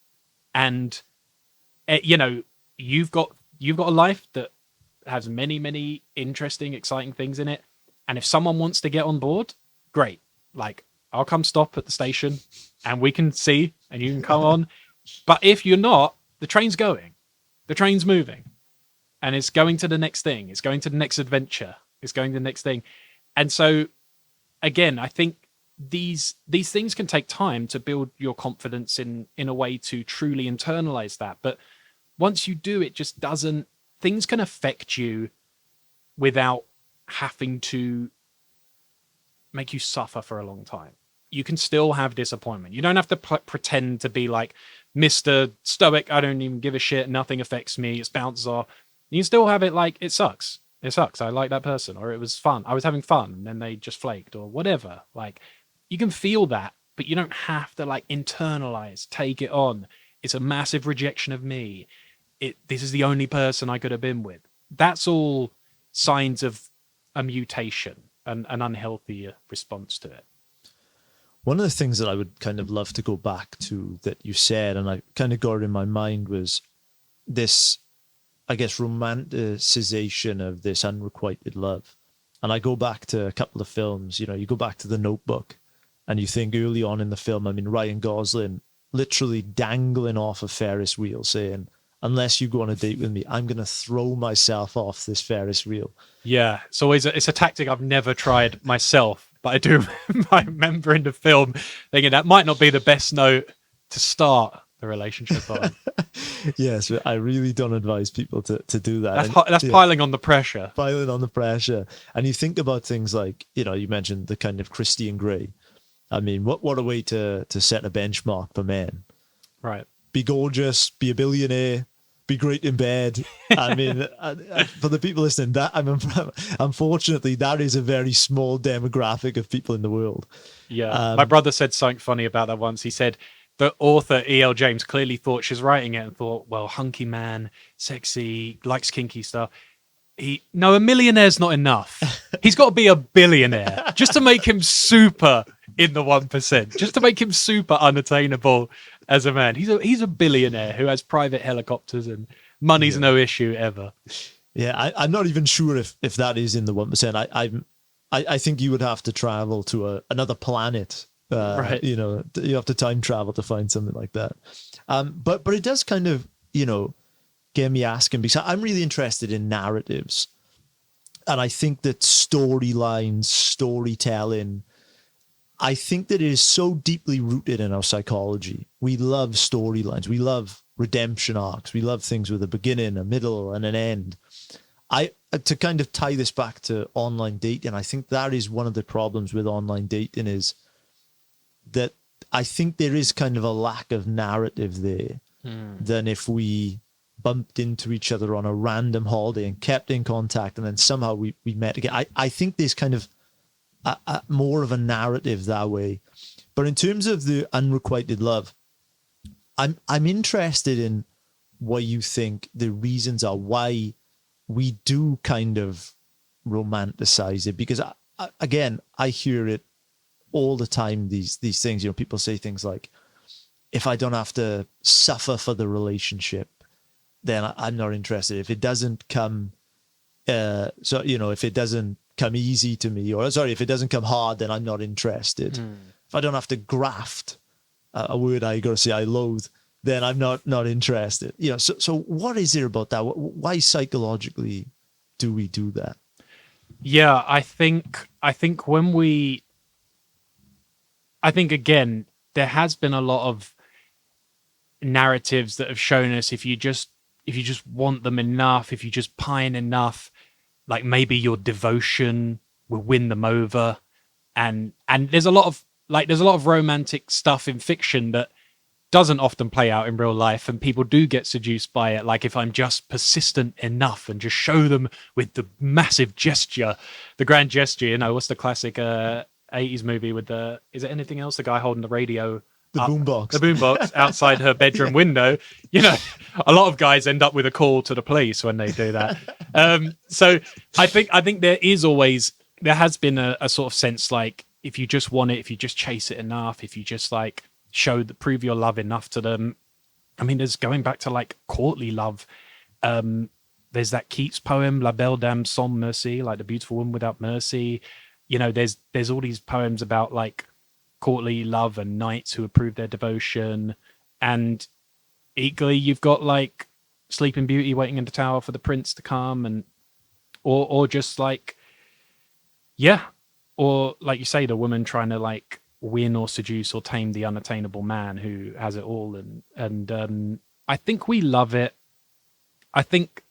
and you've got a life that has many, many interesting, exciting things in it. And if someone wants to get on board, great. Like, I'll come stop at the station and we can see, and you can come on. But if you're not, the train's going. The train's moving. And it's going to the next thing. It's going to the next adventure. It's going to the next thing. And so, again, I think these things can take time to build your confidence in a way to truly internalize that. But once you do, it just doesn't, things can affect you without having to make you suffer for a long time. You can still have disappointment. You don't have to pretend to be like Mr. Stoic. I don't even give a shit. Nothing affects me. It's bounces off. You can still have it like, it sucks. It sucks. I like that person, or it was fun. I was having fun and then they just flaked, or whatever. Like, you can feel that, but you don't have to like internalize, take it on. It's a massive rejection of me. This is the only person I could have been with. That's all signs of a mutation, an unhealthy response to it. One of the things that I would kind of love to go back to that you said, and I kind of got it in my mind, was this, I guess, romanticization of this unrequited love. And I go back to a couple of films, you go back to The Notebook, And you think early on in the film, I mean, Ryan Gosling literally dangling off a Ferris wheel saying, unless you go on a date with me, I'm going to throw myself off this Ferris wheel. Yeah, it's always it's a tactic I've never tried myself, but I do. I remember in the film thinking that might not be the best note to start the relationship on. Yes, I really don't advise people to do that. That's piling on the pressure. Piling on the pressure. And you think about things like, you mentioned the kind of Christian Grey. I mean, what a way to set a benchmark for men. Right. Be gorgeous, be a billionaire, be great in bed. I mean, for the people listening, unfortunately, that is a very small demographic of people in the world. Yeah. My brother said something funny about that once. He said the author, E.L. James, clearly thought she was writing it and thought, well, hunky man, sexy, likes kinky stuff. A millionaire's not enough. He's got to be a billionaire just to make him super in the 1%, just to make him super unattainable as a man. He's a billionaire who has private helicopters and money's no issue ever. Yeah, I'm not even sure if that is in the 1%. I think you would have to travel to another planet. Right. You have to time travel to find something like that. But it does kind of, get me asking, because I'm really interested in narratives. And I think that storylines, storytelling, I think that it is so deeply rooted in our psychology. We love storylines. We love redemption arcs. We love things with a beginning, a middle, and an end. To kind of tie this back to online dating, I think that is one of the problems with online dating is that I think there is kind of a lack of narrative there than if we bumped into each other on a random holiday and kept in contact and then somehow we met again. I think there's kind of more of a narrative that way. But in terms of the unrequited love, I'm interested in what you think the reasons are why we do kind of romanticize it, because again, I hear it all the time, these things, people say things like, if I don't have to suffer for the relationship, then I'm not interested. If it doesn't come, if it doesn't come easy to me, if it doesn't come hard, then I'm not interested. If I don't have to graft, a word I got to say I loathe, then I'm not interested. So what is there about that? Why psychologically do we do that? Yeah, I think again, there has been a lot of narratives that have shown us if you just want them enough, if you just pine enough, like maybe your devotion will win them over. And there's a lot of romantic stuff in fiction that doesn't often play out in real life, and people do get seduced by it. Like if I'm just persistent enough and just show them with the massive gesture, the grand gesture, what's the classic 80s movie with is it Anything Else? The guy holding the radio, the boombox outside her bedroom window. A lot of guys end up with a call to the police when they do that. So I think there has been a sort of sense like if you just want it, if you just chase it enough, if you just like prove your love enough to them. I mean, there's going back to like courtly love. There's that Keats poem, La Belle Dame Sans Merci, like the beautiful woman without mercy. There's all these poems about like courtly love and knights who approve their devotion. And equally, you've got like Sleeping Beauty waiting in the tower for the prince to come, and or just like, yeah, or like you say, the woman trying to like win or seduce or tame the unattainable man who has it all. And I think we love it. I think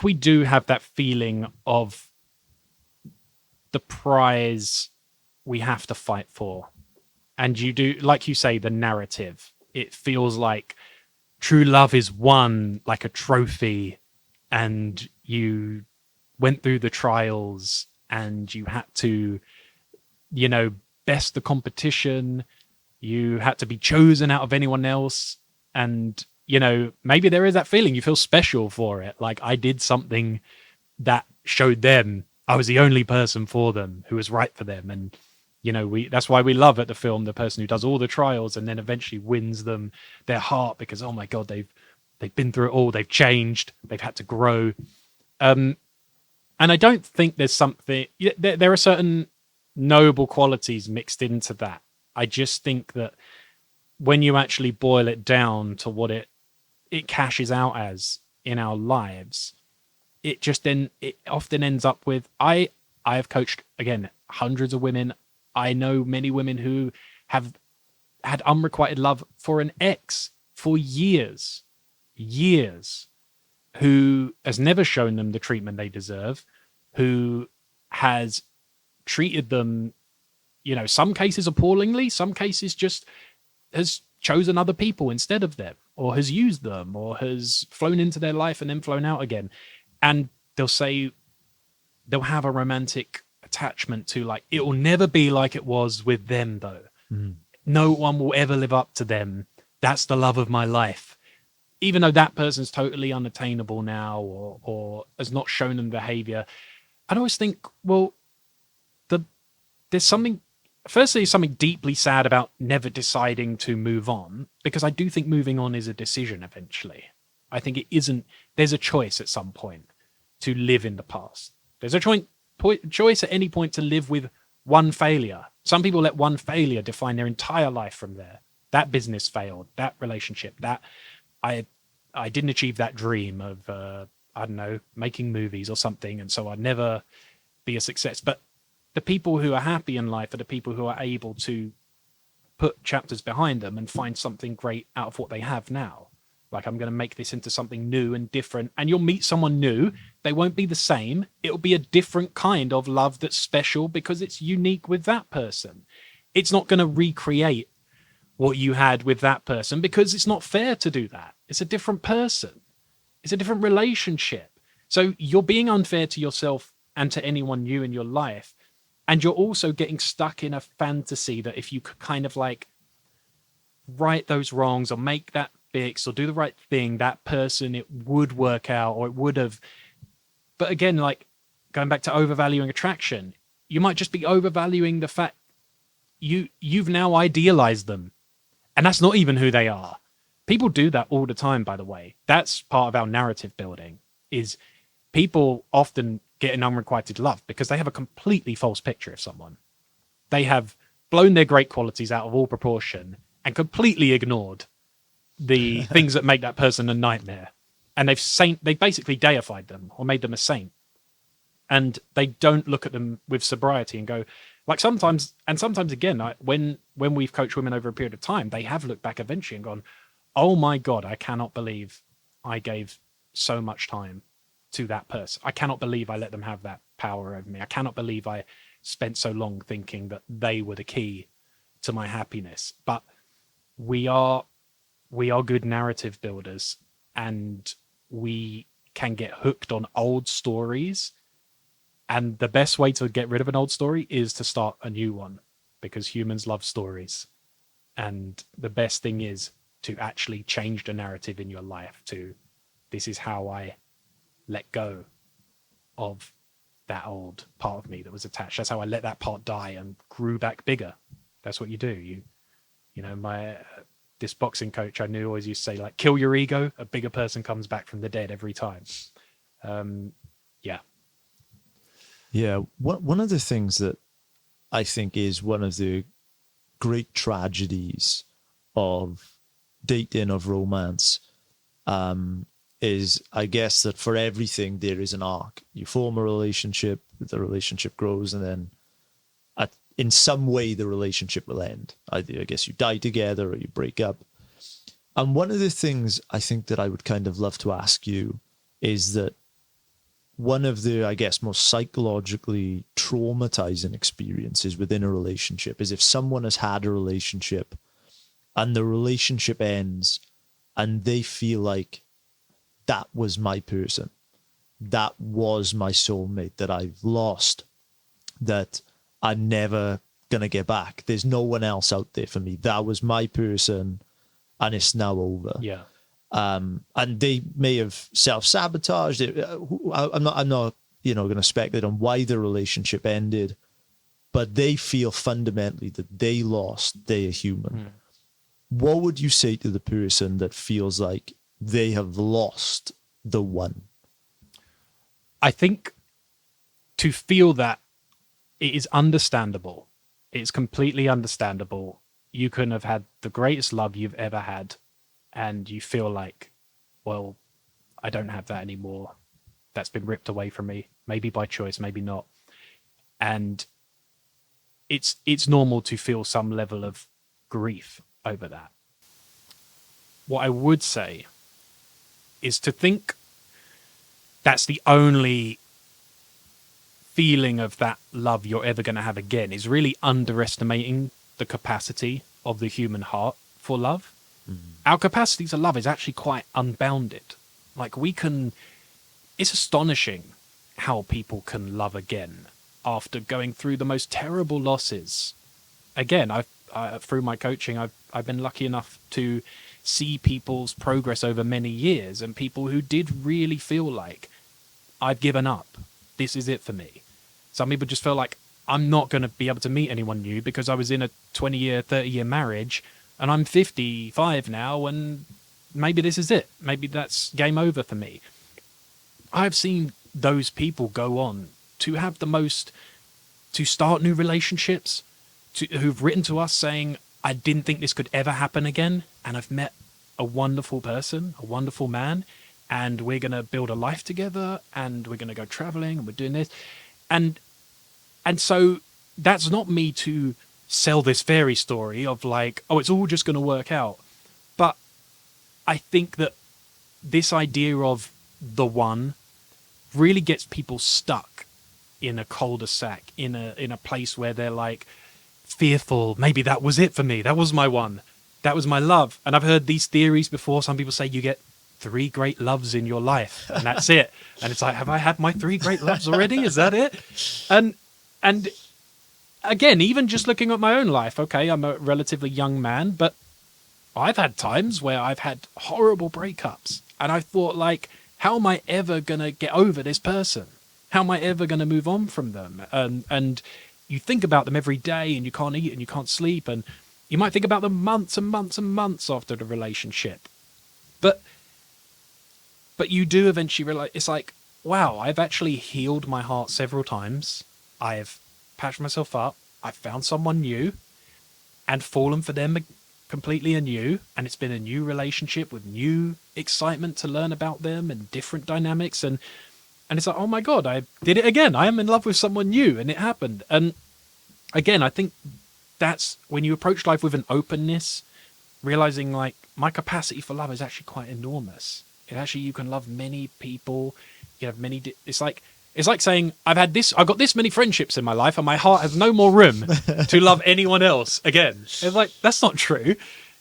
we do have that feeling of the prize we have to fight for. And you do, like you say, the narrative. It feels like true love is won like a trophy, and you went through the trials and you had to, best the competition. You had to be chosen out of anyone else. And, maybe there is that feeling you feel special for it. Like I did something that showed them I was the only person for them who was right for them. And, that's why we love at the film the person who does all the trials and then eventually wins them their heart because, oh my God, they've been through it all. They've changed. They've had to grow. And I don't think there's something, there are certain noble qualities mixed into that. I just think that when you actually boil it down to what it cashes out as in our lives, it often ends up with I have coached again hundreds of women. I know many women who have had unrequited love for an ex for years, who has never shown them the treatment they deserve, who has treated them, some cases appallingly, some cases just has chosen other people instead of them, or has used them, or has flown into their life and then flown out again. And they'll say they'll have a romantic attachment to, like, it will never be like it was with them though. Mm. No one will ever live up to them. That's the love of my life. Even though that person's totally unattainable now, or has not shown them behavior. I'd always think, well, there's something, firstly, something deeply sad about never deciding to move on, because I do think moving on is a decision eventually. I think it isn't, there's a choice at some point to live in the past. There's a choice at any point to live with one failure. Some people let one failure define their entire life from there. That business failed, that relationship, that I didn't achieve that dream of, I don't know, making movies or something, and so I'd never be a success. But the people who are happy in life are the people who are able to put chapters behind them and find something great out of what they have now. Like, I'm going to make this into something new and different. And you'll meet someone new. They won't be the same. It'll be a different kind of love that's special because it's unique with that person. It's not going to recreate what you had with that person because it's not fair to do that. It's a different person. It's a different relationship. So you're being unfair to yourself and to anyone new in your life. And you're also getting stuck in a fantasy that if you could kind of like right those wrongs or make that fix or do the right thing, that person, it would work out, or it would have. But again, like going back to overvaluing attraction, you might just be overvaluing the fact you've now idealized them, and that's not even who they are. People do that all the time, by the way. That's part of our narrative building, is people often get an unrequited love because they have a completely false picture of someone. They have blown their great qualities out of all proportion and completely ignored the things that make that person a nightmare. And they've basically deified them or made them a saint. And they don't look at them with sobriety and go, like, sometimes again, when we've coached women over a period of time, they have looked back eventually and gone, oh my God, I cannot believe I gave so much time to that person. I cannot believe I let them have that power over me. I cannot believe I spent so long thinking that they were the key to my happiness. But we are good narrative builders, and we can get hooked on old stories. And the best way to get rid of an old story is to start a new one, because humans love stories. And the best thing is to actually change the narrative in your life to, this is how I let go of that old part of me that was attached. That's how I let that part die and grew back bigger. That's what you do. You know, this boxing coach I knew always used to say, like, kill your ego. A bigger person comes back from the dead every time. Yeah. Yeah. One of the things that I think is one of the great tragedies of dating, of romance, is, I guess, that for everything there is an arc. You form a relationship, the relationship grows, and then in some way the relationship will end. Either, I guess, you die together or you break up. And one of the things I think that I would kind of love to ask you is that one of the, I guess, most psychologically traumatizing experiences within a relationship is if someone has had a relationship and the relationship ends and they feel like, that was my person, that was my soulmate that I've lost, that I'm never going to get back. There's no one else out there for me. That was my person and it's now over. Yeah. And they may have self-sabotaged it. I'm not, going to speculate on why the relationship ended, but they feel fundamentally that they lost their human. What would you say to the person that feels like they have lost the one? I think to feel that it is understandable. It's completely understandable. You can have had the greatest love you've ever had, and you feel like, well, I don't have that anymore. That's been ripped away from me, maybe by choice, maybe not. And it's normal to feel some level of grief over that. What I would say is to think that's the only feeling of that love you're ever going to have again is really underestimating the capacity of the human heart for love. Our capacity to love is actually quite unbounded. Like it's astonishing how people can love again after going through the most terrible losses. Again, through my coaching, I've been lucky enough to see people's progress over many years, and people who did really feel like, I've given up. This is it for me. Some people just felt like, I'm not going to be able to meet anyone new because I was in a 20-year, 30-year marriage, and I'm 55 now, and maybe this is it. Maybe that's game over for me. I've seen those people go on to have to start new relationships, who've written to us saying, I didn't think this could ever happen again, and I've met a wonderful person, a wonderful man, and we're going to build a life together, and we're going to go traveling, and we're doing this. And so that's not me to sell this fairy story of like, oh, it's all just going to work out. But I think that this idea of the one really gets people stuck in a cul-de-sac, in a place where they're like fearful. Maybe that was it for me. That was my one. That was my love. And I've heard these theories before. Some people say you get 3 great loves in your life, and that's it. And it's like, have I had my 3 great loves already? Is that it? And again, even just looking at my own life, okay, I'm a relatively young man, but I've had times where I've had horrible breakups, and I thought, like, how am I ever going to get over this person? How am I ever going to move on from them? And you think about them every day, and you can't eat and you can't sleep, and you might think about them months and months and months after the relationship. But you do eventually realize, it's like, wow, I've actually healed my heart several times. I've patched myself up. I've found someone new and fallen for them completely anew. And it's been a new relationship with new excitement to learn about them and different dynamics. And it's like, oh my God, I did it again. I am in love with someone new, and it happened. And again, I think that's when you approach life with an openness, realizing like my capacity for love is actually quite enormous. Actually, you can love many people. You have many. It's like saying I've got this many friendships in my life, and my heart has no more room to love anyone else again. It's like, that's not true.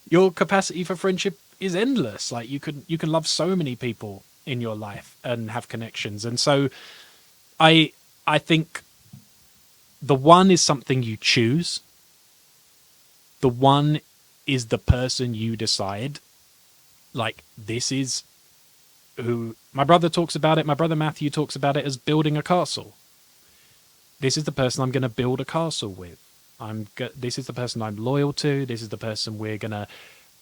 Your capacity for friendship is endless. Like you can love so many people in your life and have connections. And so, I think the one is something you choose. The one is the person you decide. Like, this is who my brother talks about it. My brother Matthew talks about it as building a castle. This is the person I'm going to build a castle with. This is the person I'm loyal to. This is the person we're going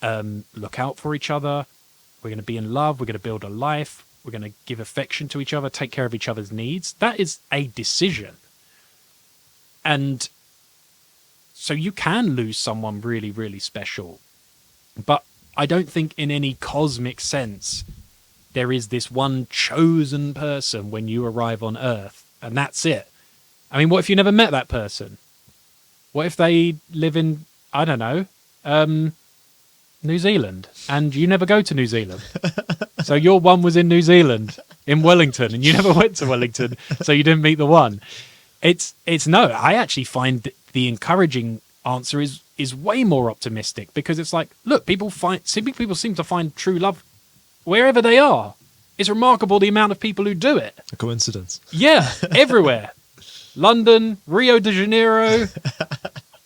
to look out for each other. We're going to be in love. We're going to build a life. We're going to give affection to each other, take care of each other's needs. That is a decision. And so you can lose someone really, really special. But I don't think in any cosmic sense there is this one chosen person when you arrive on Earth, and that's it. I mean, what if you never met that person? What if they live in, I don't know, New Zealand, and you never go to New Zealand? So your one was in New Zealand, in Wellington, and you never went to Wellington, so you didn't meet the one. It's no, I actually find the encouraging answer is way more optimistic, because it's like, look, people seem to find true love wherever they are. It's remarkable the amount of people who do it. A coincidence. Yeah, everywhere. London, Rio de Janeiro,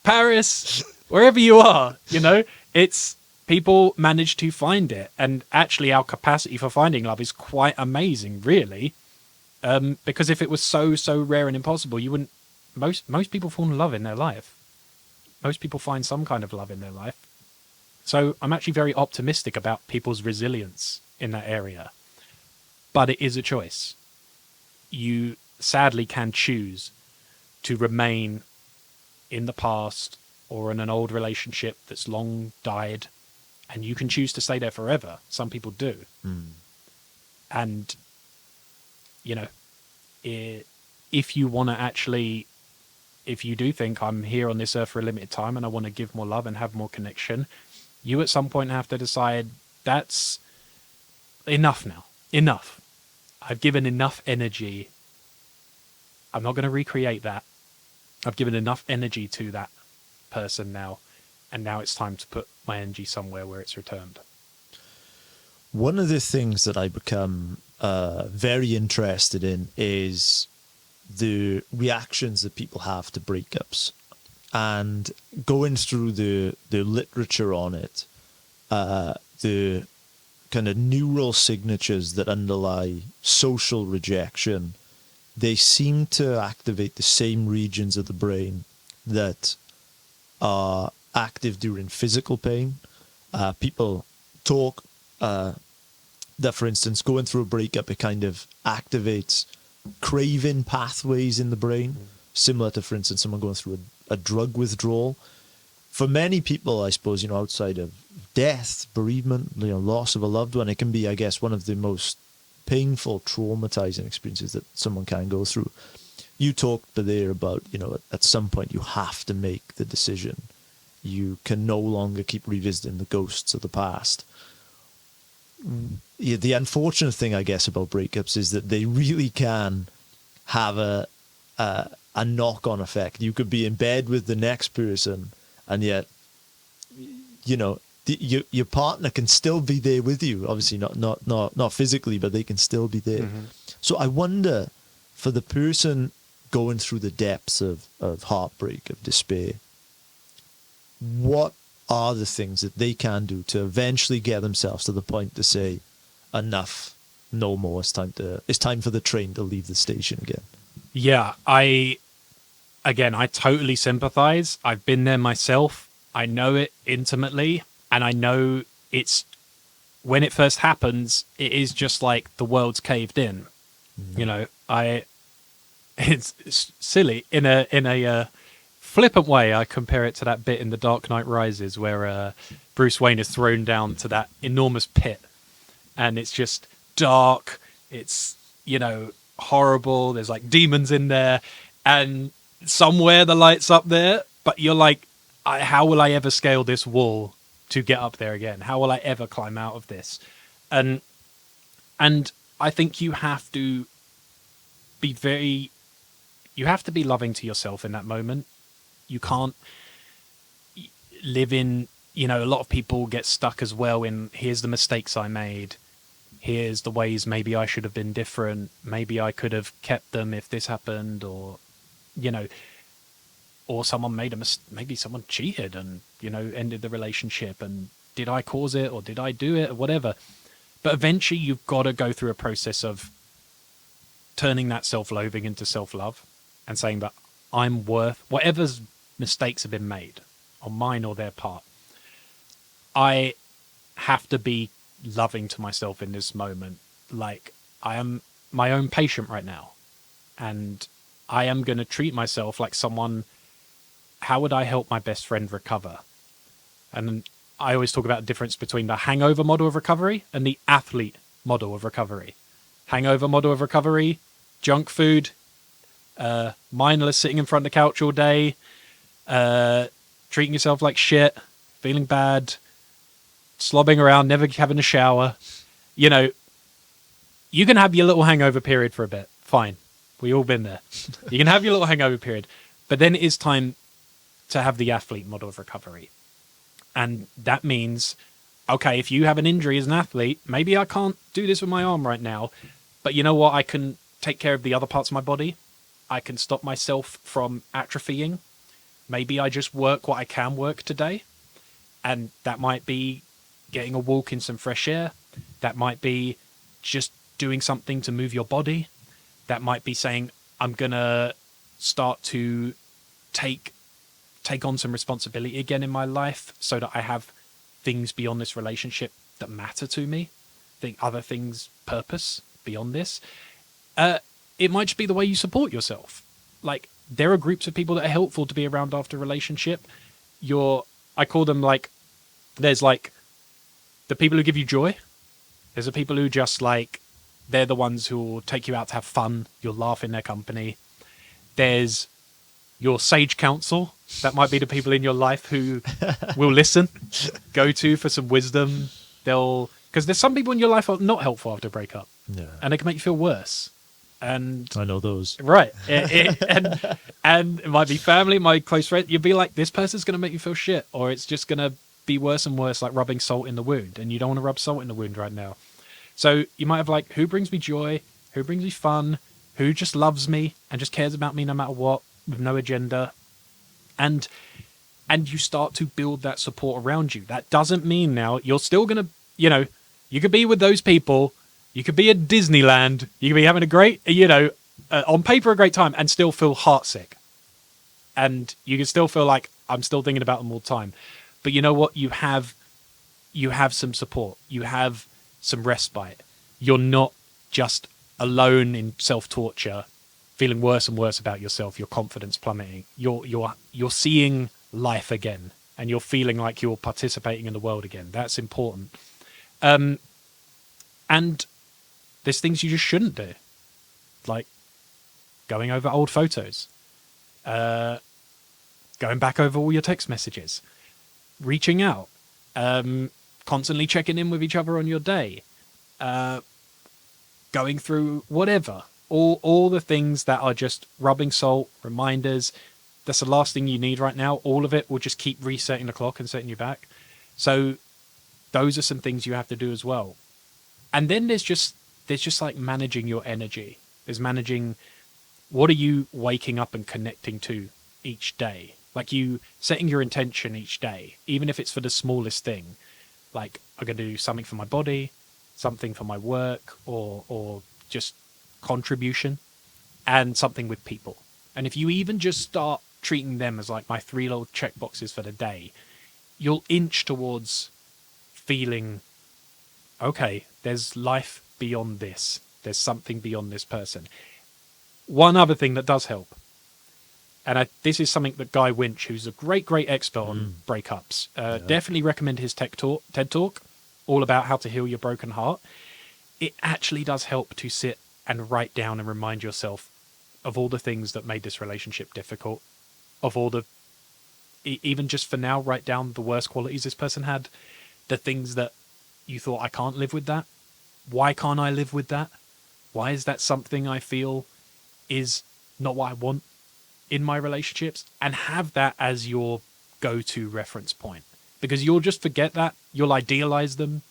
Paris, wherever you are, it's people manage to find it. And actually our capacity for finding love is quite amazing, really. Because if it was so rare and impossible, you wouldn't, most people fall in love in their life. Most people find some kind of love in their life. So I'm actually very optimistic about people's resilience in that area. But it is a choice. You sadly can choose to remain in the past or in an old relationship that's long died, and you can choose to stay there forever. Some people do. And, you know, if you want to actually, if you do think I'm here on this earth for a limited time and I want to give more love and have more connection, you at some point have to decide that's enough now. Enough. I've given enough energy. I'm not going to recreate that. I've given enough energy to that person now, and now it's time to put my energy somewhere where it's returned. One of the things that I become very interested in is the reactions that people have to breakups, and going through the literature on it, the kind of neural signatures that underlie social rejection, they seem to activate the same regions of the brain that are active during physical pain. People talk that, for instance, going through a breakup, it kind of activates craving pathways in the brain, similar to, for instance, someone going through a drug withdrawal. For many people, I suppose, you know, outside of death, bereavement, you know, loss of a loved one, it can be, I guess, one of the most painful, traumatizing experiences that someone can go through. You talked there about, you know, at some point you have to make the decision. You can no longer keep revisiting the ghosts of the past. Yeah, the unfortunate thing, I guess, about breakups is that they really can have a knock-on effect. You could be in bed with the next person, and yet, you know, your partner can still be there with you. Obviously, not physically, but they can still be there. Mm-hmm. So I wonder, for the person going through the depths of heartbreak, of despair, what are the things that they can do to eventually get themselves to the point to say, enough, no more, it's time for the train to leave the station again? Yeah, I totally sympathize. I've been there myself. I know it intimately, and I know it's, when it first happens, it is just like the world's caved in. You know, it's silly in a flippant way. I compare it to that bit in The Dark Knight Rises where Bruce Wayne is thrown down to that enormous pit, and it's just dark. It's, you know, horrible. There's like demons in there, and somewhere the light's up there, but you're like, how will I ever scale this wall to get up there again? How will I ever climb out of this? And I think you have to be loving to yourself in that moment. You can't live in, you know, a lot of people get stuck as well in, here's the mistakes I made. Here's the ways maybe I should have been different. Maybe I could have kept them if this happened, or, you know, or someone made maybe someone cheated and, you know, ended the relationship, and did I cause it or did I do it or whatever? But eventually you've got to go through a process of turning that self-loathing into self-love and saying that I'm worth whatever's mistakes have been made on mine or their part. I have to be loving to myself in this moment. Like, I am my own patient right now, and I am going to treat myself like someone. How would I help my best friend recover? And I always talk about the difference between the hangover model of recovery and the athlete model of recovery. Hangover model of recovery, junk food, mindless sitting in front of the couch all day, treating yourself like shit, feeling bad, slobbing around, never having a shower. You know, you can have your little hangover period for a bit. Fine. We all been there. You can have your little hangover period. But then it is time to have the athlete model of recovery. And that means, okay, if you have an injury as an athlete, maybe I can't do this with my arm right now, but you know what? I can take care of the other parts of my body. I can stop myself from atrophying. Maybe I just work what I can work today. And that might be getting a walk in some fresh air. That might be just doing something to move your body. That might be saying, I'm going to start to take on some responsibility again in my life so that I have things beyond this relationship that matter to me. Think other things, purpose beyond this. It might just be the way you support yourself. Like, there are groups of people that are helpful to be around after a relationship. I call them like, there's like the people who give you joy. There's the people who just like, they're the ones who will take you out to have fun. You'll laugh in their company. There's your sage counsel. That might be the people in your life who will listen, go to for some wisdom. Because there's some people in your life who are not helpful after a breakup, Yeah. and they can make you feel worse. And I know those. right, and it might be family, my close friend. You'll be like, this person's going to make you feel shit, or it's just going to be worse and worse, like rubbing salt in the wound, and you don't want to rub salt in the wound right now. So you might have like, who brings me joy, who brings me fun, who just loves me and just cares about me no matter what, with no agenda, and you start to build that support around you. That doesn't mean now you're still gonna, you could be with those people, you could be at Disneyland, you could be having a great, on paper a great time, and still feel heartsick, and you can still feel like I'm still thinking about them all the time. But you know what? You have some support. You have some respite. You're not just alone in self-torture, feeling worse and worse about yourself, your confidence plummeting. You're seeing life again, and you're feeling like you're participating in the world again. That's important. And there's things you just shouldn't do, like going over old photos, going back over all your text messages, reaching out, constantly checking in with each other on your day, going through whatever, all the things that are just rubbing salt, reminders. That's the last thing you need right now. All of it will just keep resetting the clock and setting you back. So those are some things you have to do as well. And then there's just like managing your energy. There's managing, what are you waking up and connecting to each day? Like you setting your intention each day, even if it's for the smallest thing. Like, I'm going to do something for my body, something for my work, or just contribution, and something with people. And if you even just start treating them as like my 3 little check boxes for the day, you'll inch towards feeling, okay, there's life beyond this. There's something beyond this person. One other thing that does help, and this is something that Guy Winch, who's a great expert on breakups, definitely recommend his TED Talk, all about how to heal your broken heart. It actually does help to sit and write down and remind yourself of all the things that made this relationship difficult, of all the, even just for now, write down the worst qualities this person had, the things that you thought, I can't live with that. Why can't I live with that? Why is that something I feel is not what I want in my relationships? And have that as your go-to reference point, because you'll just forget that. You'll idealize them.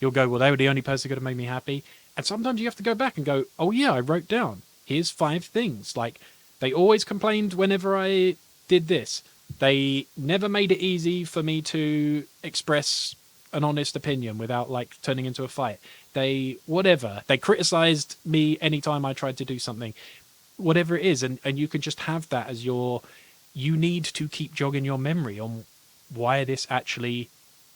You'll go, well, they were the only person who could have made me happy. And sometimes you have to go back and go, oh yeah, I wrote down, here's 5 things. Like, they always complained whenever I did this. They never made it easy for me to express an honest opinion without like turning into a fight. They criticized me anytime I tried to do something, whatever it is. And you can just have that as you need to keep jogging your memory on why this actually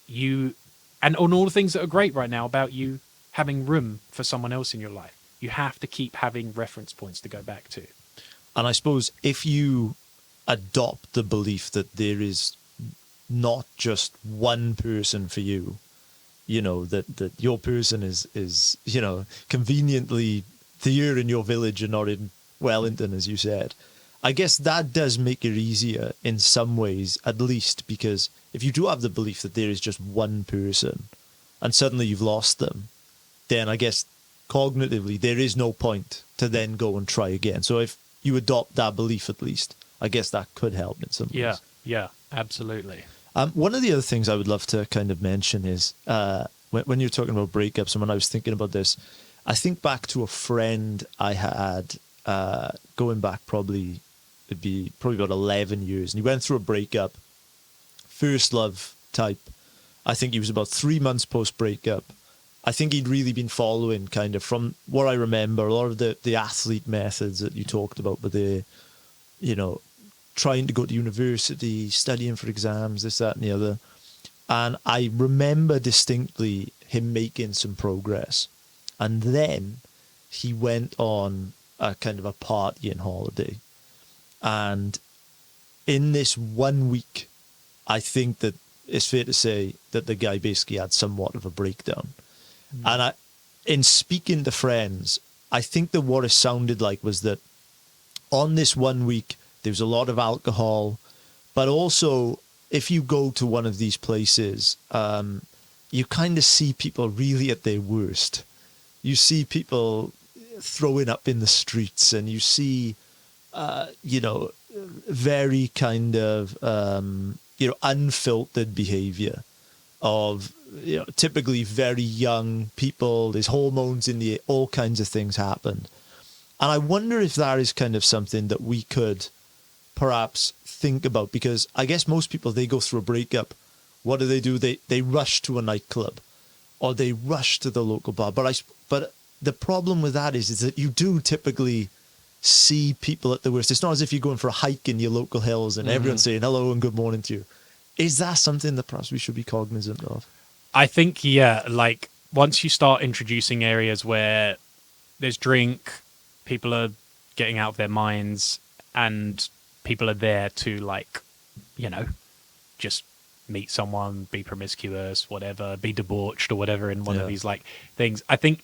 you, and on all the things that are great right now about you having room for someone else in your life. You have to keep having reference points to go back to. And I suppose if you adopt the belief that there is not just one person for you, that your person is conveniently here in your village and not in Wellington, as you said, I guess that does make it easier in some ways, at least, because if you do have the belief that there is just one person and suddenly you've lost them, then I guess cognitively there is no point to then go and try again. So if you adopt that belief, at least, I guess that could help in some ways. Yeah, absolutely. One of the other things I would love to kind of mention is when you're talking about breakups, and when I was thinking about this, I think back to a friend I had going back it'd be probably about 11 years, and he went through a breakup, first love type. I think he was about 3 months post breakup. I think he'd really been following, kind of, from what I remember, a lot of the athlete methods that you talked about, with the, trying to go to university, studying for exams, this, that, and the other. And I remember distinctly him making some progress. And then he went on a kind of a partying holiday. And in this 1 week, I think that it's fair to say that the guy basically had somewhat of a breakdown. And in speaking to friends, I think that what it sounded like was that on this 1 week, there was a lot of alcohol, but also if you go to one of these places, you kind of see people really at their worst. You see people throwing up in the streets, and you see, very kind of, unfiltered behavior of, typically very young people. There's hormones in the air, all kinds of things happen. And I wonder if that is kind of something that we could perhaps think about, because I guess most people, they go through a breakup. What do? They rush to a nightclub, or they rush to the local bar. But the problem with that is that you do typically see people at the worst. It's not as if you're going for a hike in your local hills and everyone's saying hello and good morning to you. Is that something that perhaps we should be cognizant of? I think, yeah, like once you start introducing areas where there's drink, people are getting out of their minds, and people are there to, like, just meet someone, be promiscuous, whatever, be debauched or whatever in one of these like things, I think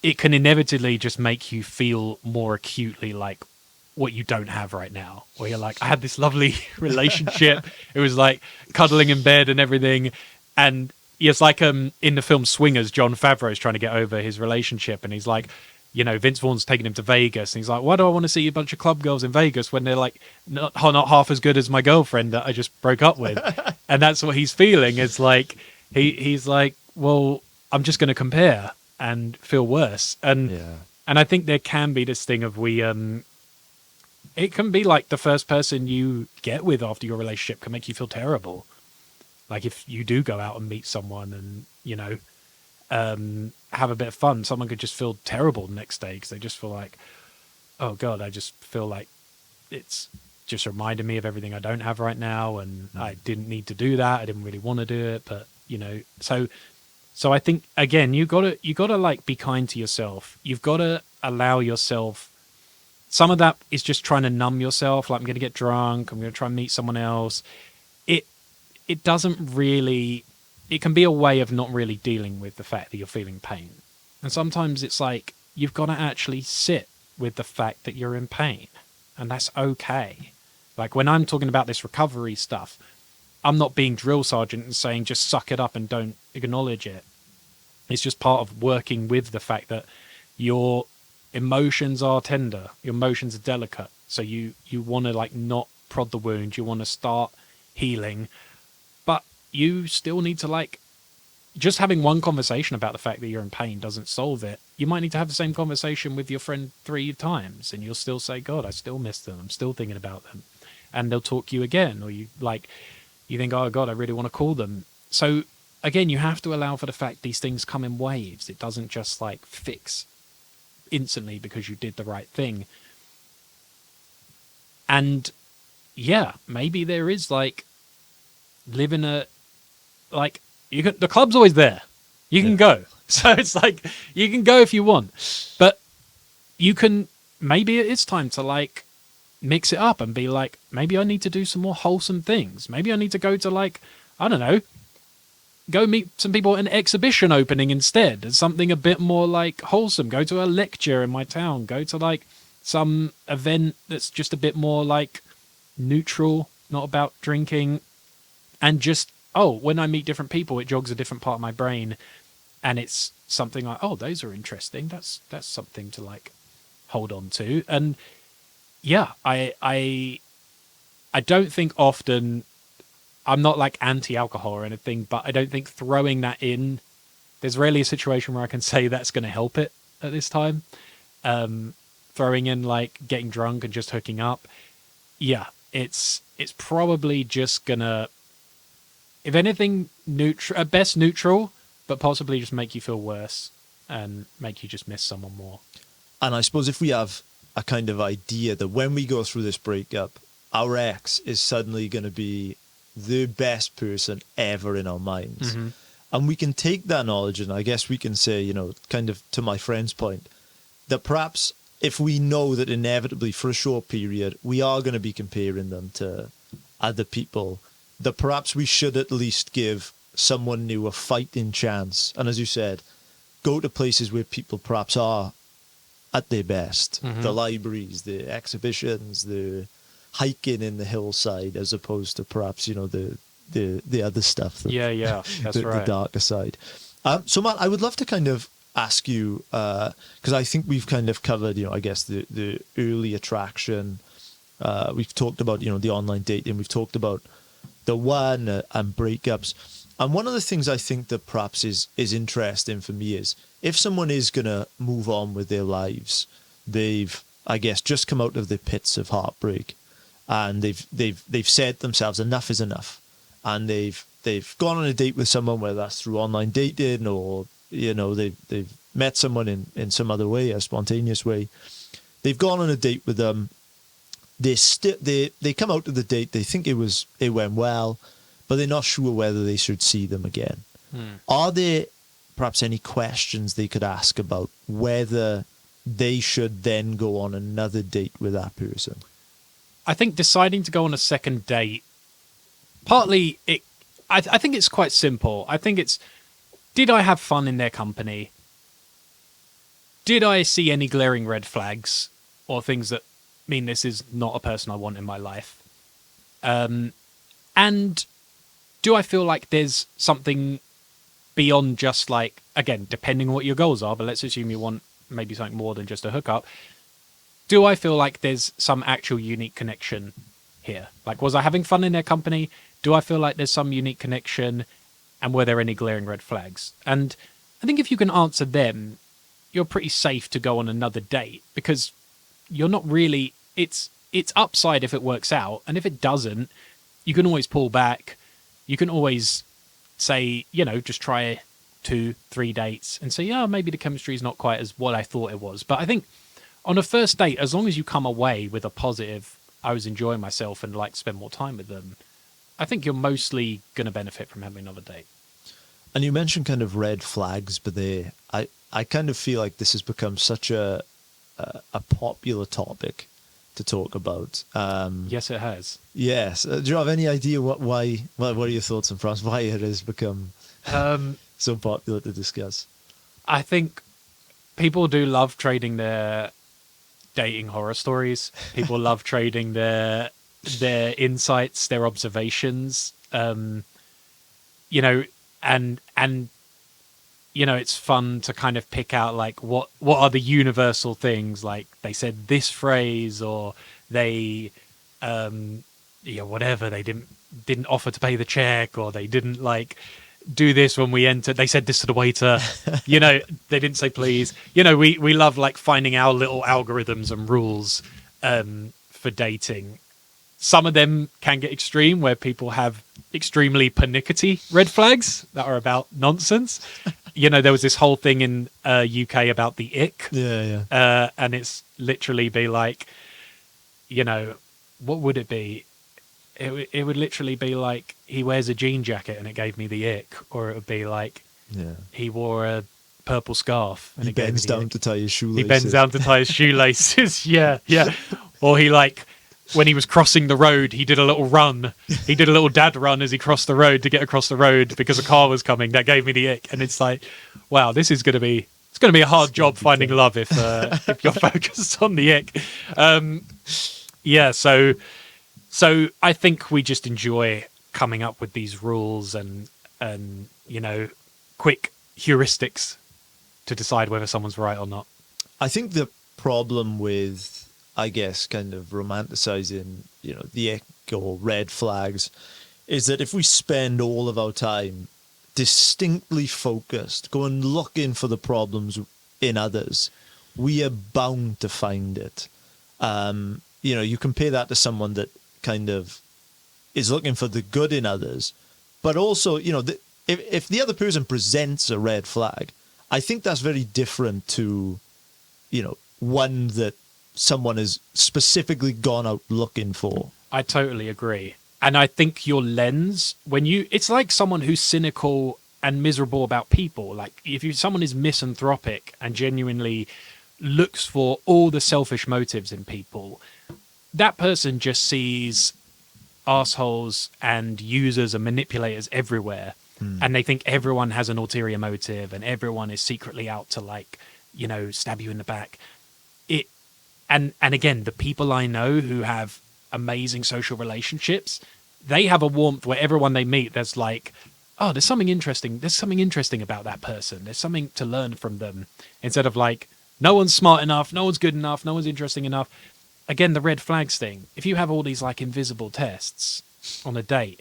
it can inevitably just make you feel more acutely like what you don't have right now, where you're like, I had this lovely relationship. It was like cuddling in bed and everything. And it's like in the film Swingers, Jon Favreau's trying to get over his relationship, and he's like, Vince Vaughn's taking him to Vegas, and he's like, why do I want to see a bunch of club girls in Vegas when they're like not half as good as my girlfriend that I just broke up with? And that's what he's feeling. It's like he's like, well, I'm just going to compare and feel worse. And I think there can be this thing of it can be like the first person you get with after your relationship can make you feel terrible. Like if you do go out and meet someone and have a bit of fun, someone could just feel terrible the next day because they just feel like, oh God, I just feel like it's just reminded me of everything I don't have right now, and I didn't need to do that. I didn't really want to do it, but so I think again, you gotta like be kind to yourself. You've got to allow yourself. Some of that is just trying to numb yourself. Like, I'm going to get drunk. I'm going to try and meet someone else. It doesn't really. It can be a way of not really dealing with the fact that you're feeling pain. And sometimes it's like you've got to actually sit with the fact that you're in pain, and that's okay. Like when I'm talking about this recovery stuff, I'm not being drill sergeant and saying just suck it up and don't acknowledge it. It's just part of working with the fact that your emotions are tender, your emotions are delicate. So you want to like not prod the wound, you want to start healing, but you still need to like, just having one conversation about the fact that you're in pain doesn't solve it. You might need to have the same conversation with your friend 3 times and you'll still say, God, I still miss them. I'm still thinking about them. And they'll talk to you again. Or you think, oh God, I really want to call them. So again, you have to allow for the fact these things come in waves. It doesn't just like fix instantly because you did the right thing. And yeah, maybe there is like living a, like, the club's always there. You can go. So it's like, you can go if you want. But you can, maybe it is time to like mix it up and be like, maybe I need to do some more wholesome things. Maybe I need to go to like, I don't know, go meet some people at an exhibition opening instead. It's something a bit more like wholesome. Go to a lecture in my town. Go to like some event that's just a bit more like neutral, not about drinking. And just, when I meet different people, it jogs a different part of my brain. And it's something like, oh, those are interesting. That's something to like hold on to. And yeah, I don't think often, I'm not like anti-alcohol or anything, but I don't think throwing that in, there's rarely a situation where I can say that's going to help it at this time. Throwing in like getting drunk and just hooking up. Yeah, it's probably just gonna, if anything, at best neutral, but possibly just make you feel worse and make you just miss someone more. And I suppose if we have a kind of idea that when we go through this breakup, our ex is suddenly going to be the best person ever in our minds. Mm-hmm. And we can take that knowledge and I guess we can say, kind of to my friend's point, that perhaps if we know that inevitably for a short period we are going to be comparing them to other people, that perhaps we should at least give someone new a fighting chance. And as you said, go to places where people perhaps are at their best. The libraries, the exhibitions, the hiking in the hillside, as opposed to perhaps, the other stuff. Yeah, that's right. The darker side. So Matt, I would love to kind of ask you, because I think we've kind of covered, I guess the early attraction. We've talked about, the online dating. We've talked about the one and breakups. And one of the things I think that perhaps is interesting for me is if someone is going to move on with their lives, they've, I guess, just come out of the pits of heartbreak, and they've said to themselves, enough is enough. And they've gone on a date with someone, whether that's through online dating or, they've met someone in some other way, a spontaneous way. They've gone on a date with them. They come out of the date, they think it went well, but they're not sure whether they should see them again. Are there perhaps any questions they could ask about whether they should then go on another date with that person? I think deciding to go on a second date, partly I think it's quite simple. I think it's, did I have fun in their company? Did I see any glaring red flags or things that mean this is not a person I want in my life? And do I feel like there's something beyond just like, again, depending on what your goals are, but let's assume you want maybe something more than just a hookup. Do I feel like there's some actual unique connection here? Like, was I having fun in their company? Do I feel like there's some unique connection? And were there any glaring red flags? And I think if you can answer them, you're pretty safe to go on another date, because you're not really, it's upside if it works out. And if it doesn't, you can always pull back. You can always say, just try 2-3 dates and say, yeah, maybe the chemistry is not quite as what I thought it was. But I think on a first date, as long as you come away with a positive, I was enjoying myself and like to spend more time with them, I think you're mostly going to benefit from having another date. And you mentioned kind of red flags, but I kind of feel like this has become such a popular topic to talk about. Yes, it has. Yes. Do you have any idea what are your thoughts on France? Why it has become so popular to discuss? I think people do love trading their dating horror stories. People love trading their insights, their observations. And it's fun to kind of pick out like what are the universal things, like they said this phrase, or they whatever, they didn't offer to pay the check, or they didn't like do this when we entered, they said this to the waiter. They didn't say please. We love like finding our little algorithms and rules for dating. Some of them can get extreme, where people have extremely pernickety red flags that are about nonsense. There was this whole thing in UK about the ick. Yeah. And it's literally be like, what would it be? It would literally be like, he wears a jean jacket and it gave me the ick. Or it would be like, he wore a purple scarf and he bends down to tie his shoelaces. He bends down to tie his shoelaces. Yeah. Or he like, when he was crossing the road, he did a little run. He did a little dad run as he crossed the road to get across the road because a car was coming. That gave me the ick. And it's like, wow, this is going to be, it's going to be a hard job finding love if you're focused on the ick. So I think we just enjoy coming up with these rules and quick heuristics to decide whether someone's right or not. I think the problem with, I guess, kind of romanticizing, the ick or red flags, is that if we spend all of our time distinctly focused, going looking for the problems in others, we are bound to find it. You compare that to someone that kind of is looking for the good in others, but also, if the other person presents a red flag, I think that's very different to, one that someone has specifically gone out looking for. I totally agree. And I think your lens, it's like someone who's cynical and miserable about people. Like if someone is misanthropic and genuinely looks for all the selfish motives in people, that person just sees assholes and users and manipulators everywhere. And they think everyone has an ulterior motive and everyone is secretly out to, like, you know, stab you in the back. It and again, the people I know who have amazing social relationships, they have a warmth where everyone they meet, there's like, oh, there's something interesting about that person, there's something to learn from them, instead of like, no one's smart enough, no one's good enough, no one's interesting enough. Again, the red flags thing. If you have all these like invisible tests on a date,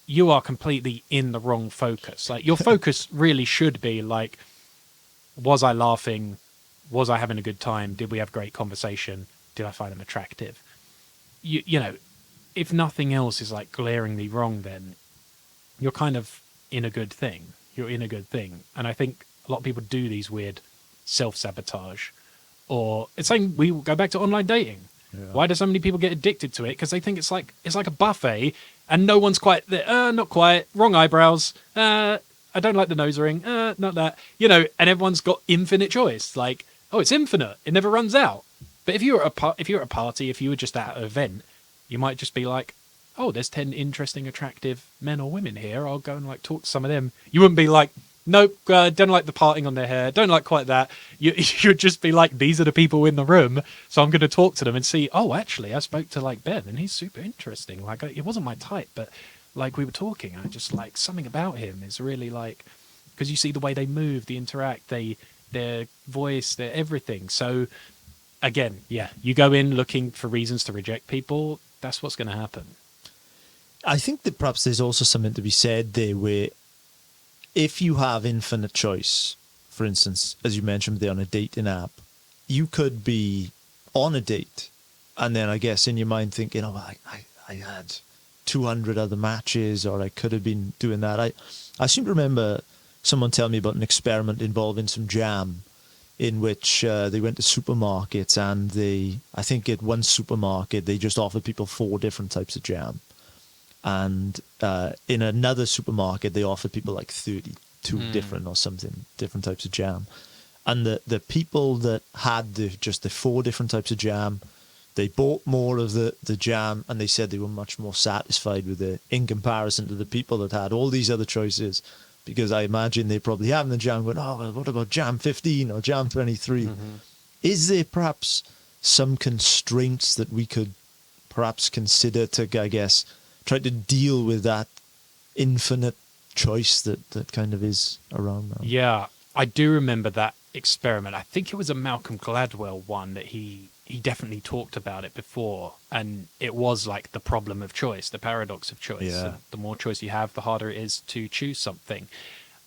you are completely in the wrong focus. Like, your focus really should be like, was I laughing? Was I having a good time? Did we have great conversation? Did I find them attractive? You know, if nothing else is like glaringly wrong, then you're kind of in a good thing. You're in a good thing. And I think a lot of people do these weird self-sabotage. Or it's saying, we go back to online dating. Yeah. Why do so many people get addicted to it? Because they think it's like a buffet, and no one's quite there. Not quite. Wrong eyebrows. I don't like the nose ring. Not that. You know, and everyone's got infinite choice. Like, oh, it's infinite. It never runs out. But if you were at a party, if you were just at an event, you might just be like, oh, there's 10 interesting, attractive men or women here. I'll go and like talk to some of them. You wouldn't be like, nope, don't like the parting on their hair. Don't like quite that. You'd just be like, these are the people in the room. So I'm going to talk to them and see, oh, actually, I spoke to like Ben and he's super interesting. Like, it wasn't my type, but like we were talking, I just like something about him is really like, because you see the way they move, they interact, their voice, their everything. So again, yeah, you go in looking for reasons to reject people. That's what's going to happen. I think that perhaps there's also something to be said there where if you have infinite choice, for instance, as you mentioned there on a dating app, you could be on a date and then I guess in your mind thinking, oh, I had 200 other matches, or I could have been doing that. I seem to remember someone telling me about an experiment involving some jam in which they went to supermarkets and I think at one supermarket, they just offered people 4 different types of jam. And in another supermarket, they offered people like 32 different or something, different types of jam. And the people that had just the 4 different types of jam, they bought more of the jam, and they said they were much more satisfied with it in comparison to the people that had all these other choices. Because I imagine they probably having the jam going, oh, well, what about jam 15 or jam 23? Mm-hmm. Is there perhaps some constraints that we could perhaps consider to, I guess, try to deal with that infinite choice that kind of is around now? Yeah, I do remember that experiment. I think it was a Malcolm Gladwell one that he definitely talked about it before. And it was like the problem of choice, the paradox of choice. Yeah. And the more choice you have, the harder it is to choose something.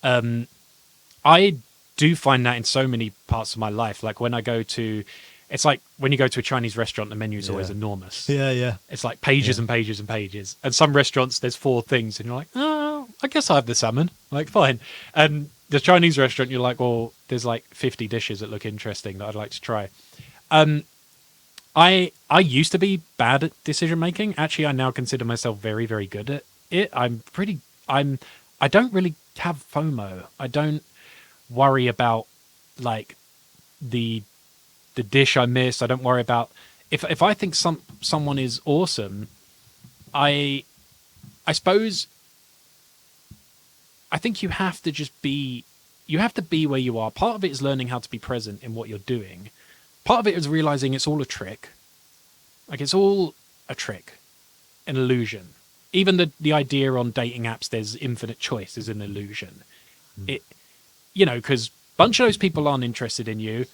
I do find that in so many parts of my life. Like when I go to... It's like when you go to a Chinese restaurant, the menu is always enormous. Yeah. It's like pages and pages and pages. And some restaurants, there's 4 things. And you're like, oh, I guess I have the salmon. Like, fine. And the Chinese restaurant, you're like, well, there's like 50 dishes that look interesting that I'd like to try. I used to be bad at decision making. Actually, I now consider myself very, very good at it. I don't really have FOMO. I don't worry about like the dish I miss. I don't worry about if I think someone is awesome. I suppose I think you have to be where you are. Part of it is learning how to be present in what you're doing. Part of it is realizing it's all a trick. Like, it's all a trick, an illusion. Even the idea on dating apps, there's infinite choice, is an illusion. Because a bunch of those people aren't interested in you.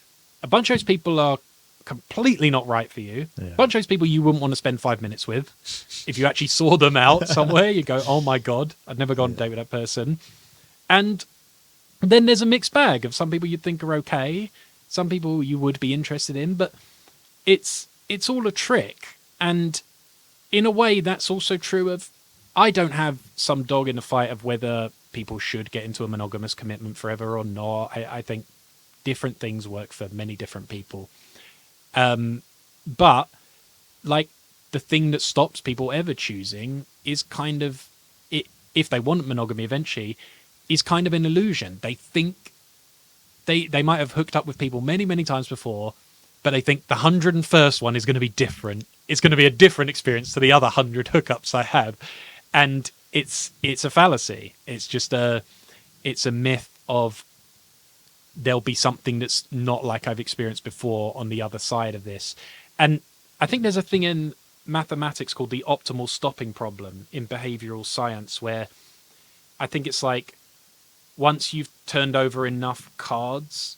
A bunch of those people are completely not right for you. Yeah. A bunch of those people you wouldn't want to spend 5 minutes with. If you actually saw them out somewhere, you go, oh my God, I'd never go on a date with that person. And then there's a mixed bag of some people you'd think are okay, some people you would be interested in, but it's all a trick. And in a way, that's also true of, I don't have some dog in the fight of whether people should get into a monogamous commitment forever or not. I think different things work for many different people. But like the thing that stops people ever choosing is kind of it, if they want monogamy eventually, is kind of an illusion. They think they might have hooked up with people many, many times before. but I think the 101st one is going to be different. It's going to be a different experience to the other 100 hookups I have, and it's a fallacy. It's just it's a myth of there'll be something that's not like I've experienced before on the other side of this. And I think there's a thing in mathematics called the optimal stopping problem in behavioral science, where I think it's like once you've turned over enough cards,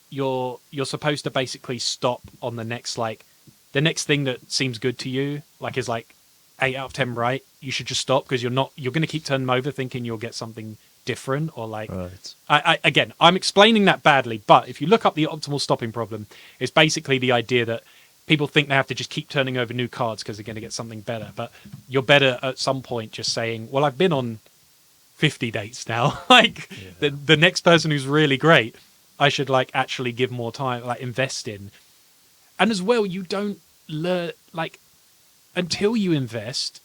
you're supposed to basically stop on the next, like the next thing that seems good to you, like is like 8 out of 10 right. You should just stop, because you're going to keep turning them over thinking you'll get something different, or like Right. again, I'm explaining that badly, but if you look up the optimal stopping problem, it's basically the idea that people think they have to just keep turning over new cards because they're going to get something better, but you're better at some point just saying, well, I've been on 50 dates now. Like the next person who's really great, I should like actually give more time, like invest in. And as well, you don't learn, like, until you invest,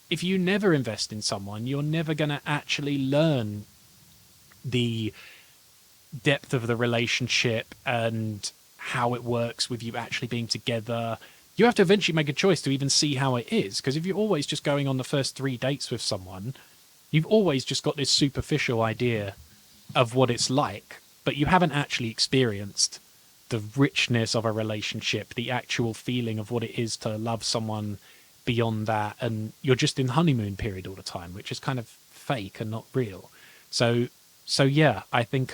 if you never invest in someone, you're never going to actually learn the depth of the relationship and how it works with you actually being together. You have to eventually make a choice to even see how it is, because if you're always just going on the first 3 dates with someone, you've always just got this superficial idea of what it's like, but you haven't actually experienced the richness of a relationship, the actual feeling of what it is to love someone beyond that, and you're just in honeymoon period all the time, which is kind of fake and not real. So yeah, I think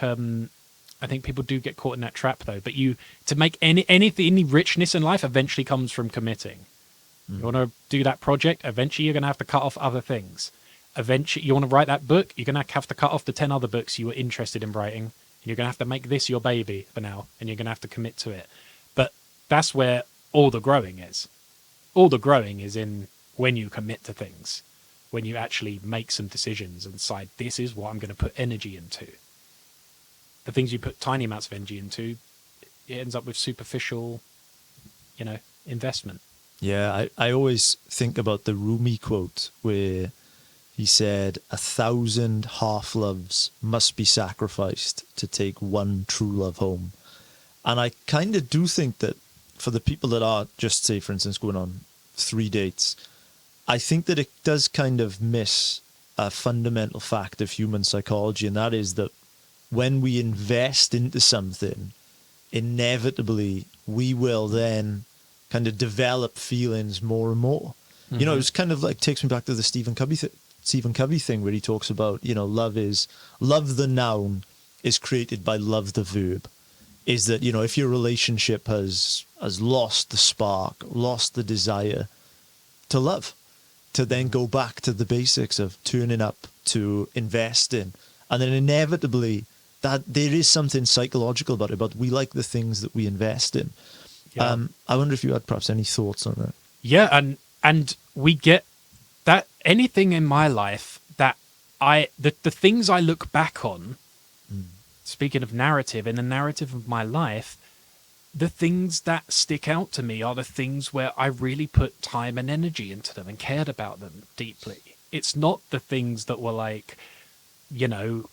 people do get caught in that trap though. But to make any richness in life eventually comes from committing. You want to do that project, eventually you're going to have to cut off other things. Eventually, you want to write that book, you're going to have to cut off the 10 other books you were interested in writing. You're going to have to make this your baby for now, and you're going to have to commit to it. But that's where all the growing is. All the growing is in when you commit to things, when you actually make some decisions and decide, this is what I'm going to put energy into. The things you put tiny amounts of energy into, it ends up with superficial, investment. Yeah, I always think about the Rumi quote where he said, 1,000 half-loves must be sacrificed to take one true love home. And I kind of do think that for the people that are just, say, for instance, going on 3 dates, I think that it does kind of miss a fundamental fact of human psychology, and that is that when we invest into something, inevitably we will then kind of develop feelings more and more. Mm-hmm. It's kind of like takes me back to the Stephen Covey thing where he talks about, love the noun is created by love the verb. Is that, if your relationship has lost the spark, lost the desire to love, to then go back to the basics of turning up, to invest in, and then inevitably that there is something psychological about it, but we like the things that we invest in. Yeah. I wonder if you had perhaps any thoughts on that. Yeah, and we get that anything in my life that the things I look back on, speaking of narrative, in the narrative of my life, the things that stick out to me are the things where I really put time and energy into them and cared about them deeply. It's not the things that were like,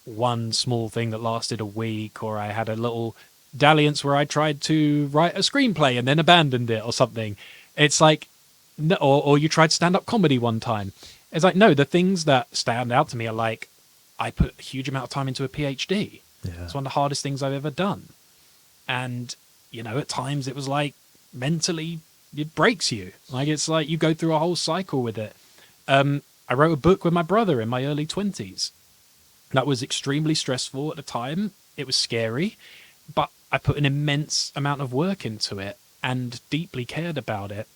one small thing that lasted a week, or I had a little dalliance where I tried to write a screenplay and then abandoned it or something. It's like, no, or you tried stand-up comedy one time. It's like, no, the things that stand out to me are like, I put a huge amount of time into a PhD. Yeah. It's one of the hardest things I've ever done. And, at times it was like mentally it breaks you. Like, it's like you go through a whole cycle with it. I wrote a book with my brother in my early 20s. That was extremely stressful at the time. It was scary, but I put an immense amount of work into it and deeply cared about it.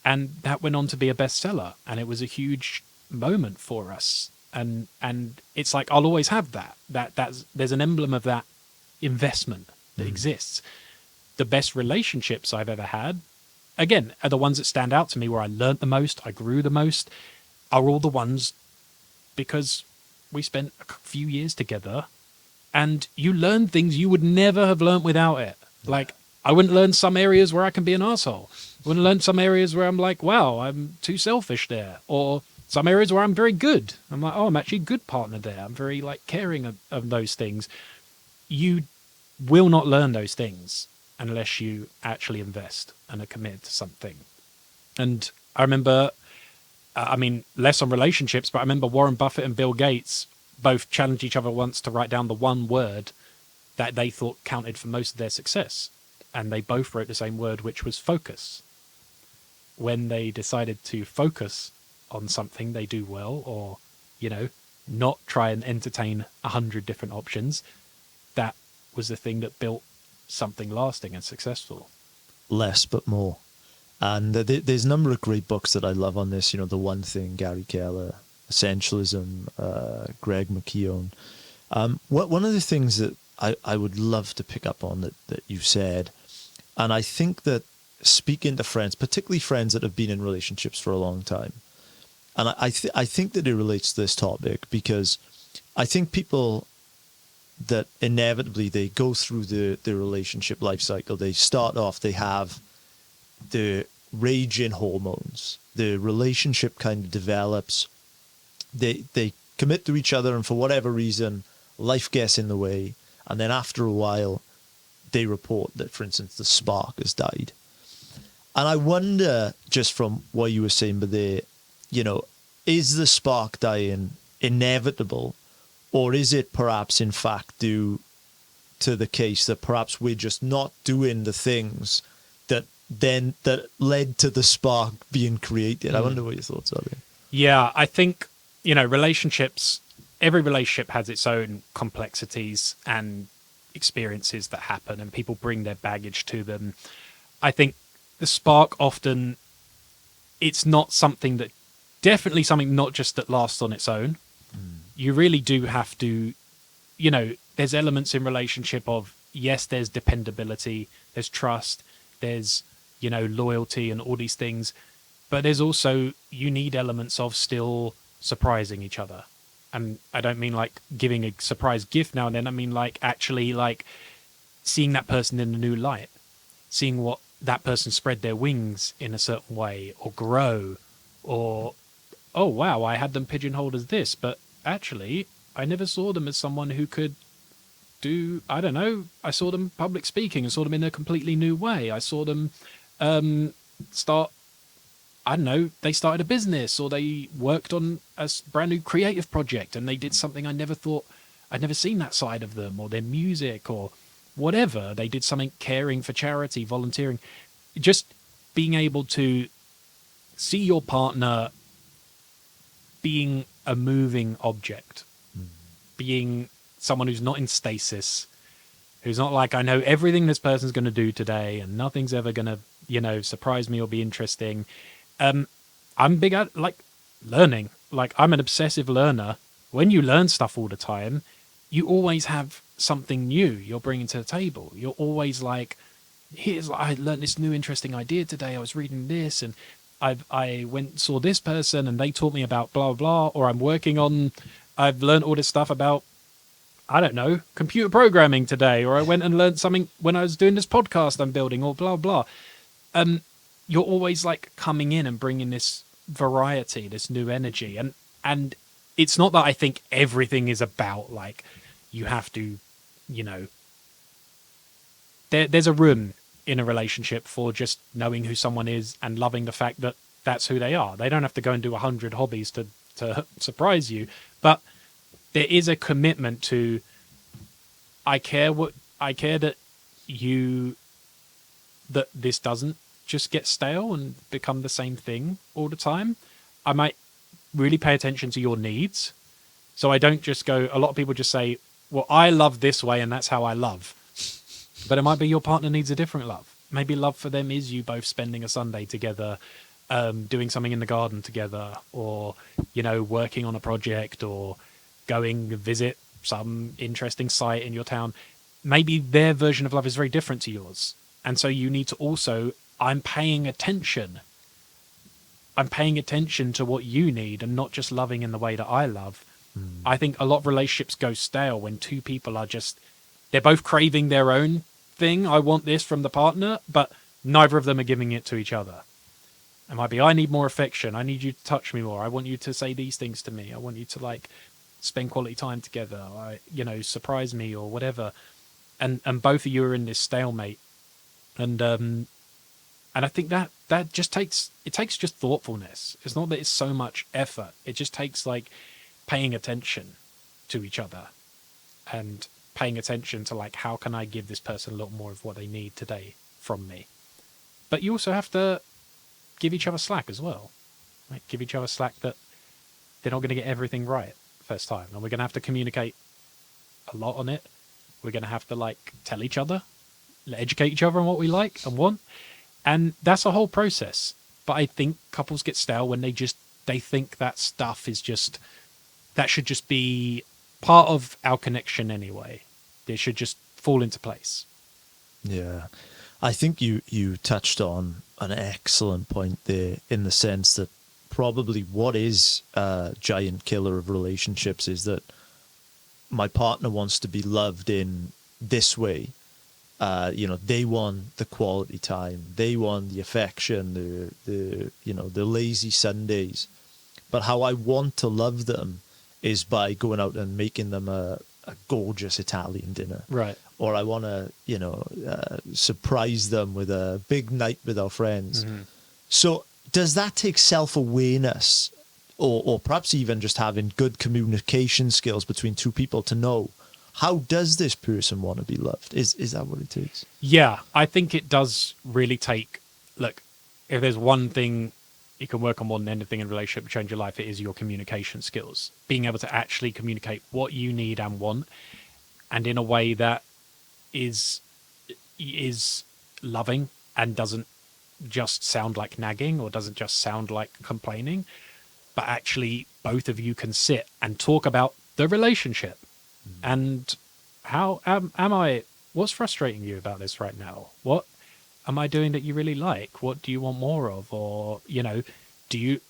And that went on to be a bestseller. And it was a huge moment for us. And it's like, I'll always have that. There's an emblem of that investment that exists. The best relationships I've ever had, again, are the ones that stand out to me, where I learnt the most, I grew the most, are all the ones because we spent a few years together and you learn things you would never have learnt without it. Like, I wouldn't learn some areas where I can be an arsehole. I wouldn't learn some areas where I'm like, wow, I'm too selfish there. Or some areas where I'm very good. I'm like, oh, I'm actually a good partner there. I'm very caring of those things. You will not learn those things unless you actually invest and are committed to something. And I remember, I mean, less on relationships, but I remember Warren Buffett and Bill Gates both challenged each other once to write down the one word that they thought counted for most of their success. And they both wrote the same word, which was focus. When they decided to focus on something they do well, or, you know, not try and entertain 100 different options, that was the thing that built something lasting and successful. Less but more. And there's a number of great books that I love on this. You know, The One Thing, Gary Keller, Essentialism, Greg McKeown. One of the things that I would love to pick up on that you said, and I think that speaking to friends, particularly friends that have been in relationships for a long time, and I think that it relates to this topic, because I think people that inevitably they go through the relationship life cycle. They start off, they have the raging hormones. The relationship kind of develops. They commit to each other, and for whatever reason, life gets in the way. And then after a while, they report that, for instance, the spark has died. And I wonder, just from what you were saying, but there, you know, is the spark dying inevitable, or is it perhaps in fact due to the case that perhaps we're just not doing the things that led to the spark being created? I wonder what your thoughts are there. Yeah, I think, you know, relationships, every relationship has its own complexities and experiences that happen, and people bring their baggage to them. I think the spark often, it's not something that, definitely something not just that lasts on its own. You really do have to, you know, there's elements in relationship of, yes, there's dependability, there's trust, there's, you know, loyalty and all these things. But there's also, you need elements of still surprising each other. And I don't mean like giving a surprise gift now and then. I mean like actually like seeing that person in a new light, seeing what that person spread their wings in a certain way or grow, or, oh, wow, I had them pigeonholed as this, but actually I never saw them as someone who could do, I don't know, I saw them public speaking and saw them in a completely new way. I saw them start, I don't know, they started a business, or they worked on a brand new creative project and they did something I never thought, I'd never seen that side of them, or their music or whatever. They did something caring for charity, volunteering. Just being able to see your partner being a moving object, being someone who's not in stasis, who's not like, I know everything this person's going to do today and nothing's ever going to, you know, surprise me or be interesting. I'm big at like learning. Like I'm an obsessive learner. When you learn stuff all the time, you always have something new you're bringing to the table. You're always like, here's, I learned this new interesting idea today. I was reading this and I went and saw this person and they taught me about blah, blah, or I've learned all this stuff about, I don't know, computer programming today, or I went and learned something when I was doing this podcast I'm building, or blah, blah. You're always like coming in and bringing this variety, this new energy. And it's not that I think everything is about like, you have to, you know, there's a room in a relationship for just knowing who someone is and loving the fact that that's who they are. They don't have to go and do 100 hobbies to surprise you, but there is a commitment to, I care that this doesn't just get stale and become the same thing all the time. I might really pay attention to your needs. So I don't just go, a lot of people just say, well, I love this way and that's how I love. But it might be your partner needs a different love. Maybe love for them is you both spending a Sunday together, doing something in the garden together, or, you know, working on a project, or going visit some interesting site in your town. Maybe their version of love is very different to yours. And so you need to also, I'm paying attention to what you need and not just loving in the way that I love. I think a lot of relationships go stale when two people are just, they're both craving their own thing. I want this from the partner, but neither of them are giving it to each other. It might be, I need more affection. I need you to touch me more. I want you to say these things to me. I want you to like spend quality time together. Surprise me or whatever. And both of you are in this stalemate. And I think that just takes just thoughtfulness. It's not that it's so much effort. It just takes like paying attention to each other and paying attention to like, how can I give this person a little more of what they need today from me? But you also have to give each other slack as well. Like, give each other slack that they're not going to get everything right first time, and we're going to have to communicate a lot on it. We're going to have to like tell each other, educate each other on what we like and want, and that's a whole process. But I think couples get stale when they think that stuff is just, that should just be part of our connection anyway. It should just fall into place. Yeah. I think you touched on an excellent point there, in the sense that probably what is a giant killer of relationships is that my partner wants to be loved in this way. They want the quality time, they want the affection, the lazy Sundays. But how I want to love them is by going out and making them a gorgeous Italian dinner. Right. Or I want to, surprise them with a big night with our friends. Mm-hmm. So does that take self-awareness, or perhaps even just having good communication skills between two people to know, how does this person want to be loved? Is that what it takes? Yeah, I think it does really take, look, if there's one thing you can work on more than anything in a relationship to change your life, it is your communication skills. Being able to actually communicate what you need and want, and in a way that is loving and doesn't just sound like nagging or doesn't just sound like complaining, but actually both of you can sit and talk about the relationship. And how am I, what's frustrating you about this right now? What am I doing that you really like? What do you want more of? Or, do you,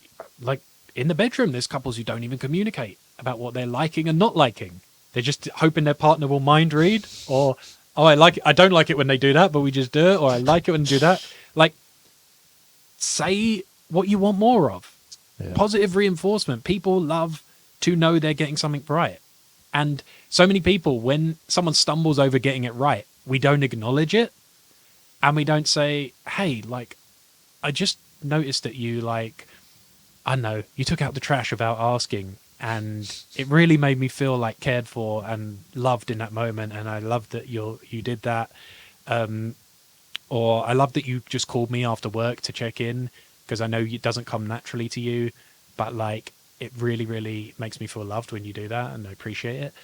like, in the bedroom, there's couples who don't even communicate about what they're liking and not liking. They're just hoping their partner will mind read, or, oh, I don't like it when they do that, but we just do it, or I like it when they do that. Like, say what you want more of. Yeah. Positive reinforcement. People love to know they're getting something right. And so many people, when someone stumbles over getting it right, we don't acknowledge it. And we don't say, hey, like, I just noticed that you, like, I don't know, you took out the trash without asking. And it really made me feel like cared for and loved in that moment. And I love that you did that. Or I love that you just called me after work to check in, because I know it doesn't come naturally to you. But, like, it really, really makes me feel loved when you do that, and I appreciate it.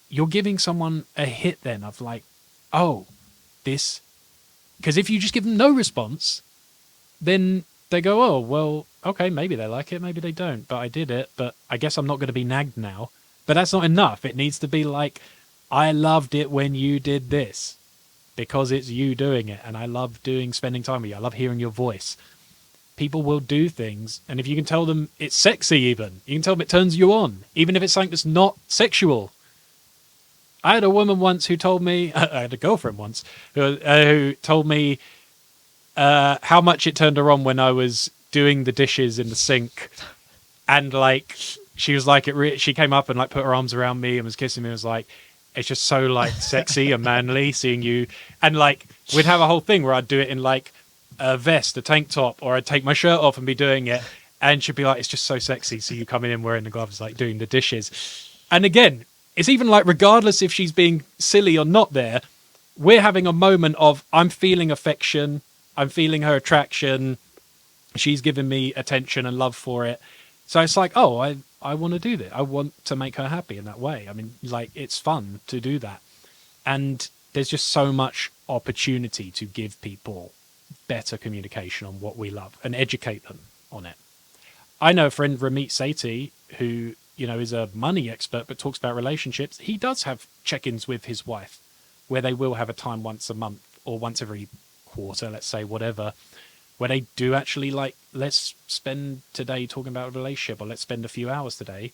You're giving someone a hit then of like, oh, this... Because if you just give them no response, then they go, oh, well, okay, maybe they like it, maybe they don't, but I did it, but I guess I'm not going to be nagged now. But that's not enough. It needs to be like, I loved it when you did this, because it's you doing it, and I love spending time with you. I love hearing your voice. People will do things, and if you can tell them it's sexy, even you can tell them it turns you on, even if it's something that's not sexual. I had a woman once who told me, I had a girlfriend once who told me how much it turned her on when I was doing the dishes in the sink, and like she was like, she came up and like put her arms around me and was kissing me and was like, it's just so like sexy and manly seeing you. And like we'd have a whole thing where I'd do it in like a vest, a tank top, or I'd take my shirt off and be doing it, and she'd be like, it's just so sexy, so you coming in wearing the gloves, like doing the dishes. And again, it's even like, regardless if she's being silly or not there, we're having a moment of, I'm feeling affection, I'm feeling her attraction, she's giving me attention and love for it. So it's like, oh, I want to do that, I want to make her happy in that way. I mean, like, it's fun to do that. And there's just so much opportunity to give people better communication on what we love and educate them on it. I know a friend, Ramit Sethi, who, is a money expert but talks about relationships. He does have check-ins with his wife where they will have a time once a month or once every quarter, let's say, whatever, where they do actually like, let's spend today talking about a relationship, or let's spend a few hours today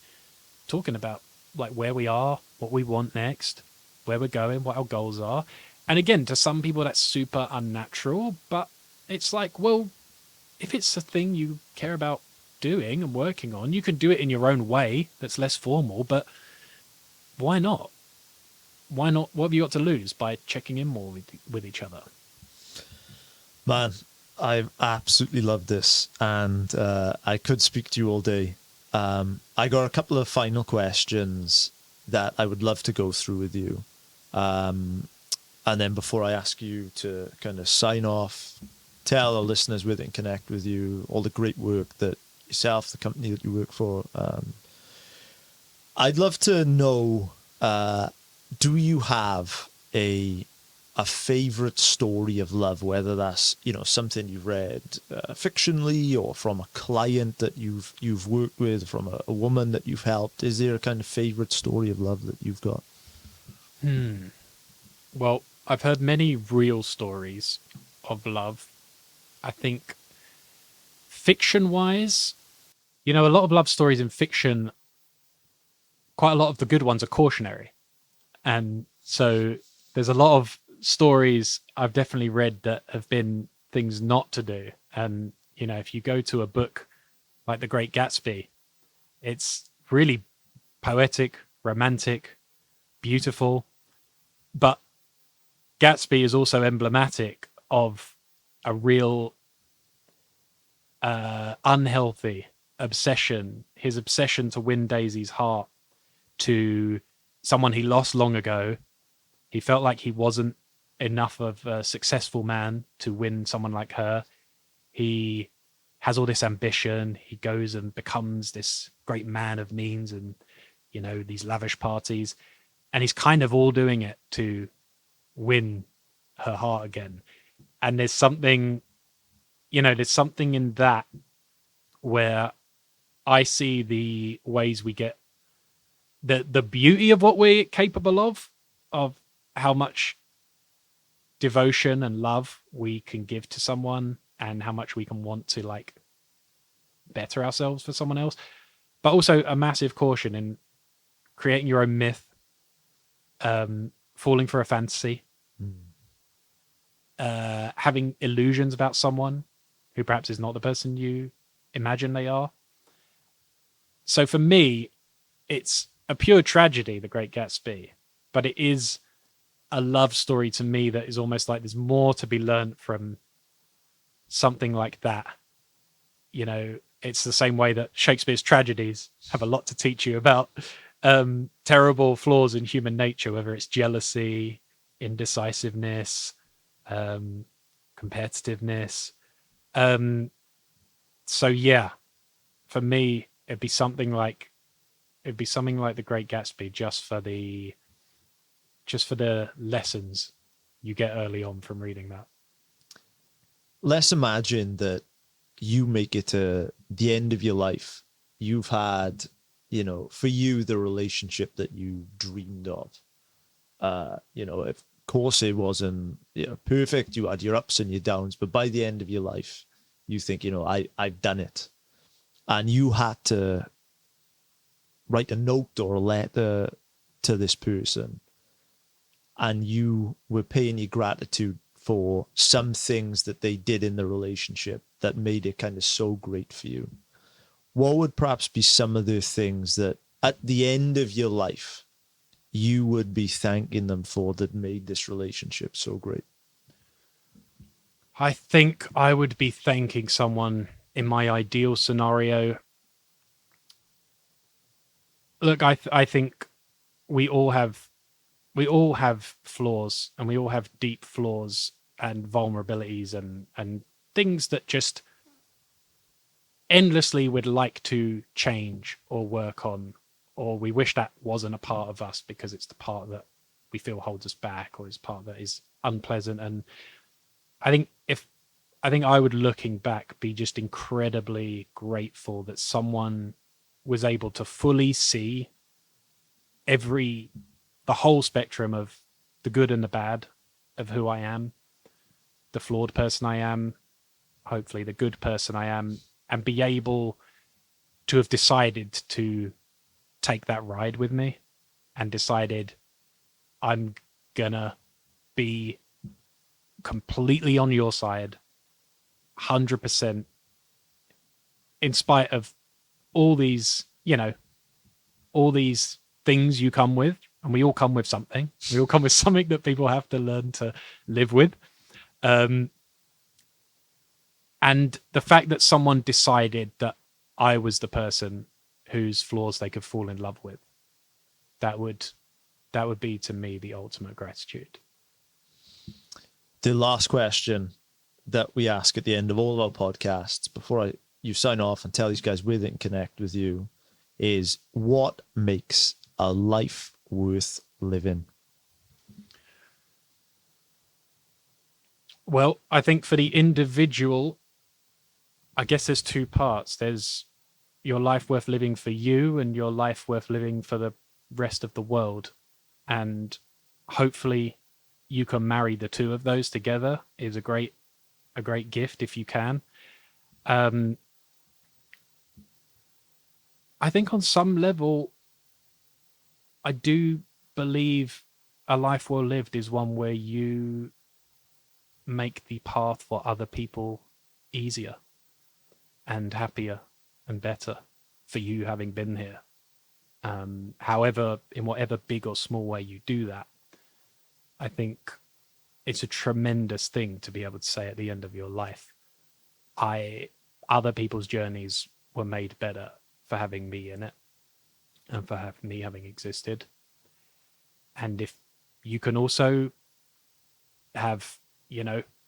talking about like where we are, what we want next, where we're going, what our goals are. And again, to some people that's super unnatural, but it's like, well, if it's a thing you care about doing and working on, you can do it in your own way that's less formal, but why not? Why not? What have you got to lose by checking in more with each other? Man, I've absolutely loved this, and I could speak to you all day. I got a couple of final questions that I would love to go through with you. And then before I ask you to kind of sign off, tell our listeners where they can connect with you, all the great work that yourself, the company that you work for, I'd love to know, do you have a favorite story of love, whether that's, you know, something you've read fictionally or from a client that you've worked with, from a woman that you've helped? Is there a kind of favorite story of love that you've got? Well, I've heard many real stories of love. I think fiction wise, you know, a lot of love stories in fiction, quite a lot of the good ones are cautionary. And so there's a lot of stories I've definitely read that have been things not to do. And, you know, if you go to a book like The Great Gatsby, it's really poetic, romantic, beautiful. But Gatsby is also emblematic of a real unhealthy obsession, his obsession to win Daisy's heart, to someone he lost long ago. He felt like he wasn't enough of a successful man to win someone like her. He has all this ambition. He goes and becomes this great man of means and, you know, these lavish parties. And he's kind of all doing it to win her heart again. And there's something, you know, there's something in that where I see the ways we get the beauty of what we're capable of how much devotion and love we can give to someone and how much we can want to like better ourselves for someone else, but also a massive caution in creating your own myth, falling for a fantasy, having illusions about someone who perhaps is not the person you imagine they are. So for me, it's a pure tragedy, The Great Gatsby, but it is a love story to me that is almost like there's more to be learned from something like that. You know, it's the same way that Shakespeare's tragedies have a lot to teach you about terrible flaws in human nature, whether it's jealousy, indecisiveness, competitiveness. So yeah, for me, it'd be something like The Great Gatsby, just for the lessons you get early on from reading that. Let's imagine that you make it to the end of your life. You've had, you know, for you, the relationship that you dreamed of. You know, of course it wasn't, you know, perfect. You had your ups and your downs, but by the end of your life, you think, you know, I've done it. And you had to write a note or a letter to this person, and you were paying your gratitude for some things that they did in the relationship that made it kind of so great for you. What would perhaps be some of the things that at the end of your life you would be thanking them for that made this relationship so great? I think I would be thanking someone in my ideal scenario. Look, I think we all have we all have flaws and we all have deep flaws and vulnerabilities and things that just endlessly would like to change or work on, or we wish that wasn't a part of us because it's the part that we feel holds us back or is part that is unpleasant. And I think if I think I would, looking back, be just incredibly grateful that someone was able to fully see every the whole spectrum of the good and the bad of who I am, the flawed person I am, hopefully the good person I am, and be able to have decided to take that ride with me and decided I'm gonna be completely on your side, 100%, in spite of all these, you know, all these things you come with. And we all come with something. We all come with something that people have to learn to live with. Um, And the fact that someone decided that I was the person whose flaws they could fall in love with, that would be to me the ultimate gratitude. The last question that we ask at the end of all of our podcasts before you sign off and tell these guys where they can connect with you is, what makes a life worth living? Well, I think for the individual, I guess there's two parts. There's your life worth living for you and your life worth living for the rest of the world. And hopefully you can marry the two of those together. Is a great gift if you can. Um, I think on some level, I do believe a life well lived is one where you make the path for other people easier and happier and better for you having been here. However, in whatever big or small way you do that, I think it's a tremendous thing to be able to say at the end of your life, other people's journeys were made better for having me in it and for having me having existed. And if you can also have,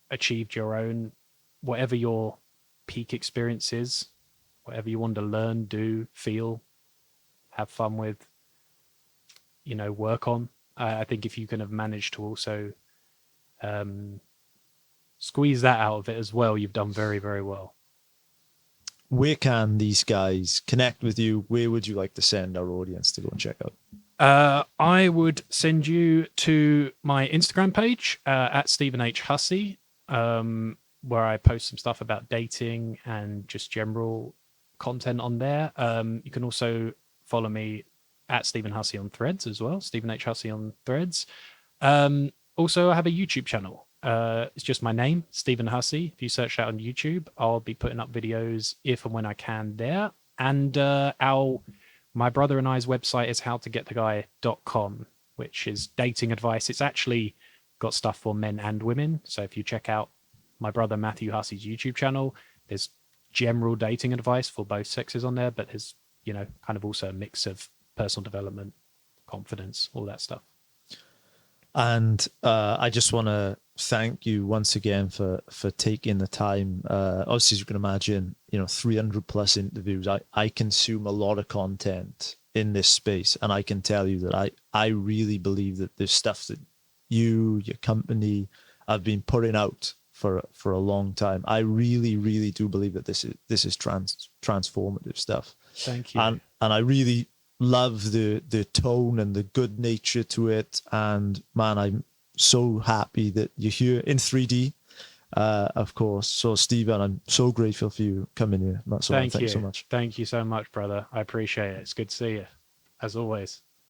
achieved your own, whatever your peak experience is, whatever you want to learn, do, feel, have fun with, work on. I think if you can have managed to also squeeze that out of it as well, you've done very, very well. Where can these guys connect with you? Where would you like to send our audience to go and check out? I would send you to my Instagram page at Stephen H. Hussey, where I post some stuff about dating and just general content on there. You can also follow me at Stephen Hussey on Threads as well, Stephen H. Hussey on Threads. Also, I have a YouTube channel. It's just my name, Stephen Hussey. If you search that on YouTube, I'll be putting up videos if and when I can there. And my brother and I's website is howtogettheguy.com, which is dating advice. It's actually got stuff for men and women. So if you check out my brother Matthew Hussey's YouTube channel, there's general dating advice for both sexes on there, but there's, kind of also a mix of personal development, confidence, all that stuff. And I just want to thank you once again for taking the time. Obviously, as you can imagine, 300 plus interviews. I consume a lot of content in this space, and I can tell you that I really believe that there's stuff that your company have been putting out for a long time. I really, really do believe that this is transformative stuff. Thank you. And I really love the tone and the good nature to it. And man, I'm so happy that you're here in 3D, of course. So Stephen, I'm so grateful for you coming here. Thanks so much. Thank you so much, brother. I appreciate it. It's good to see you, as always.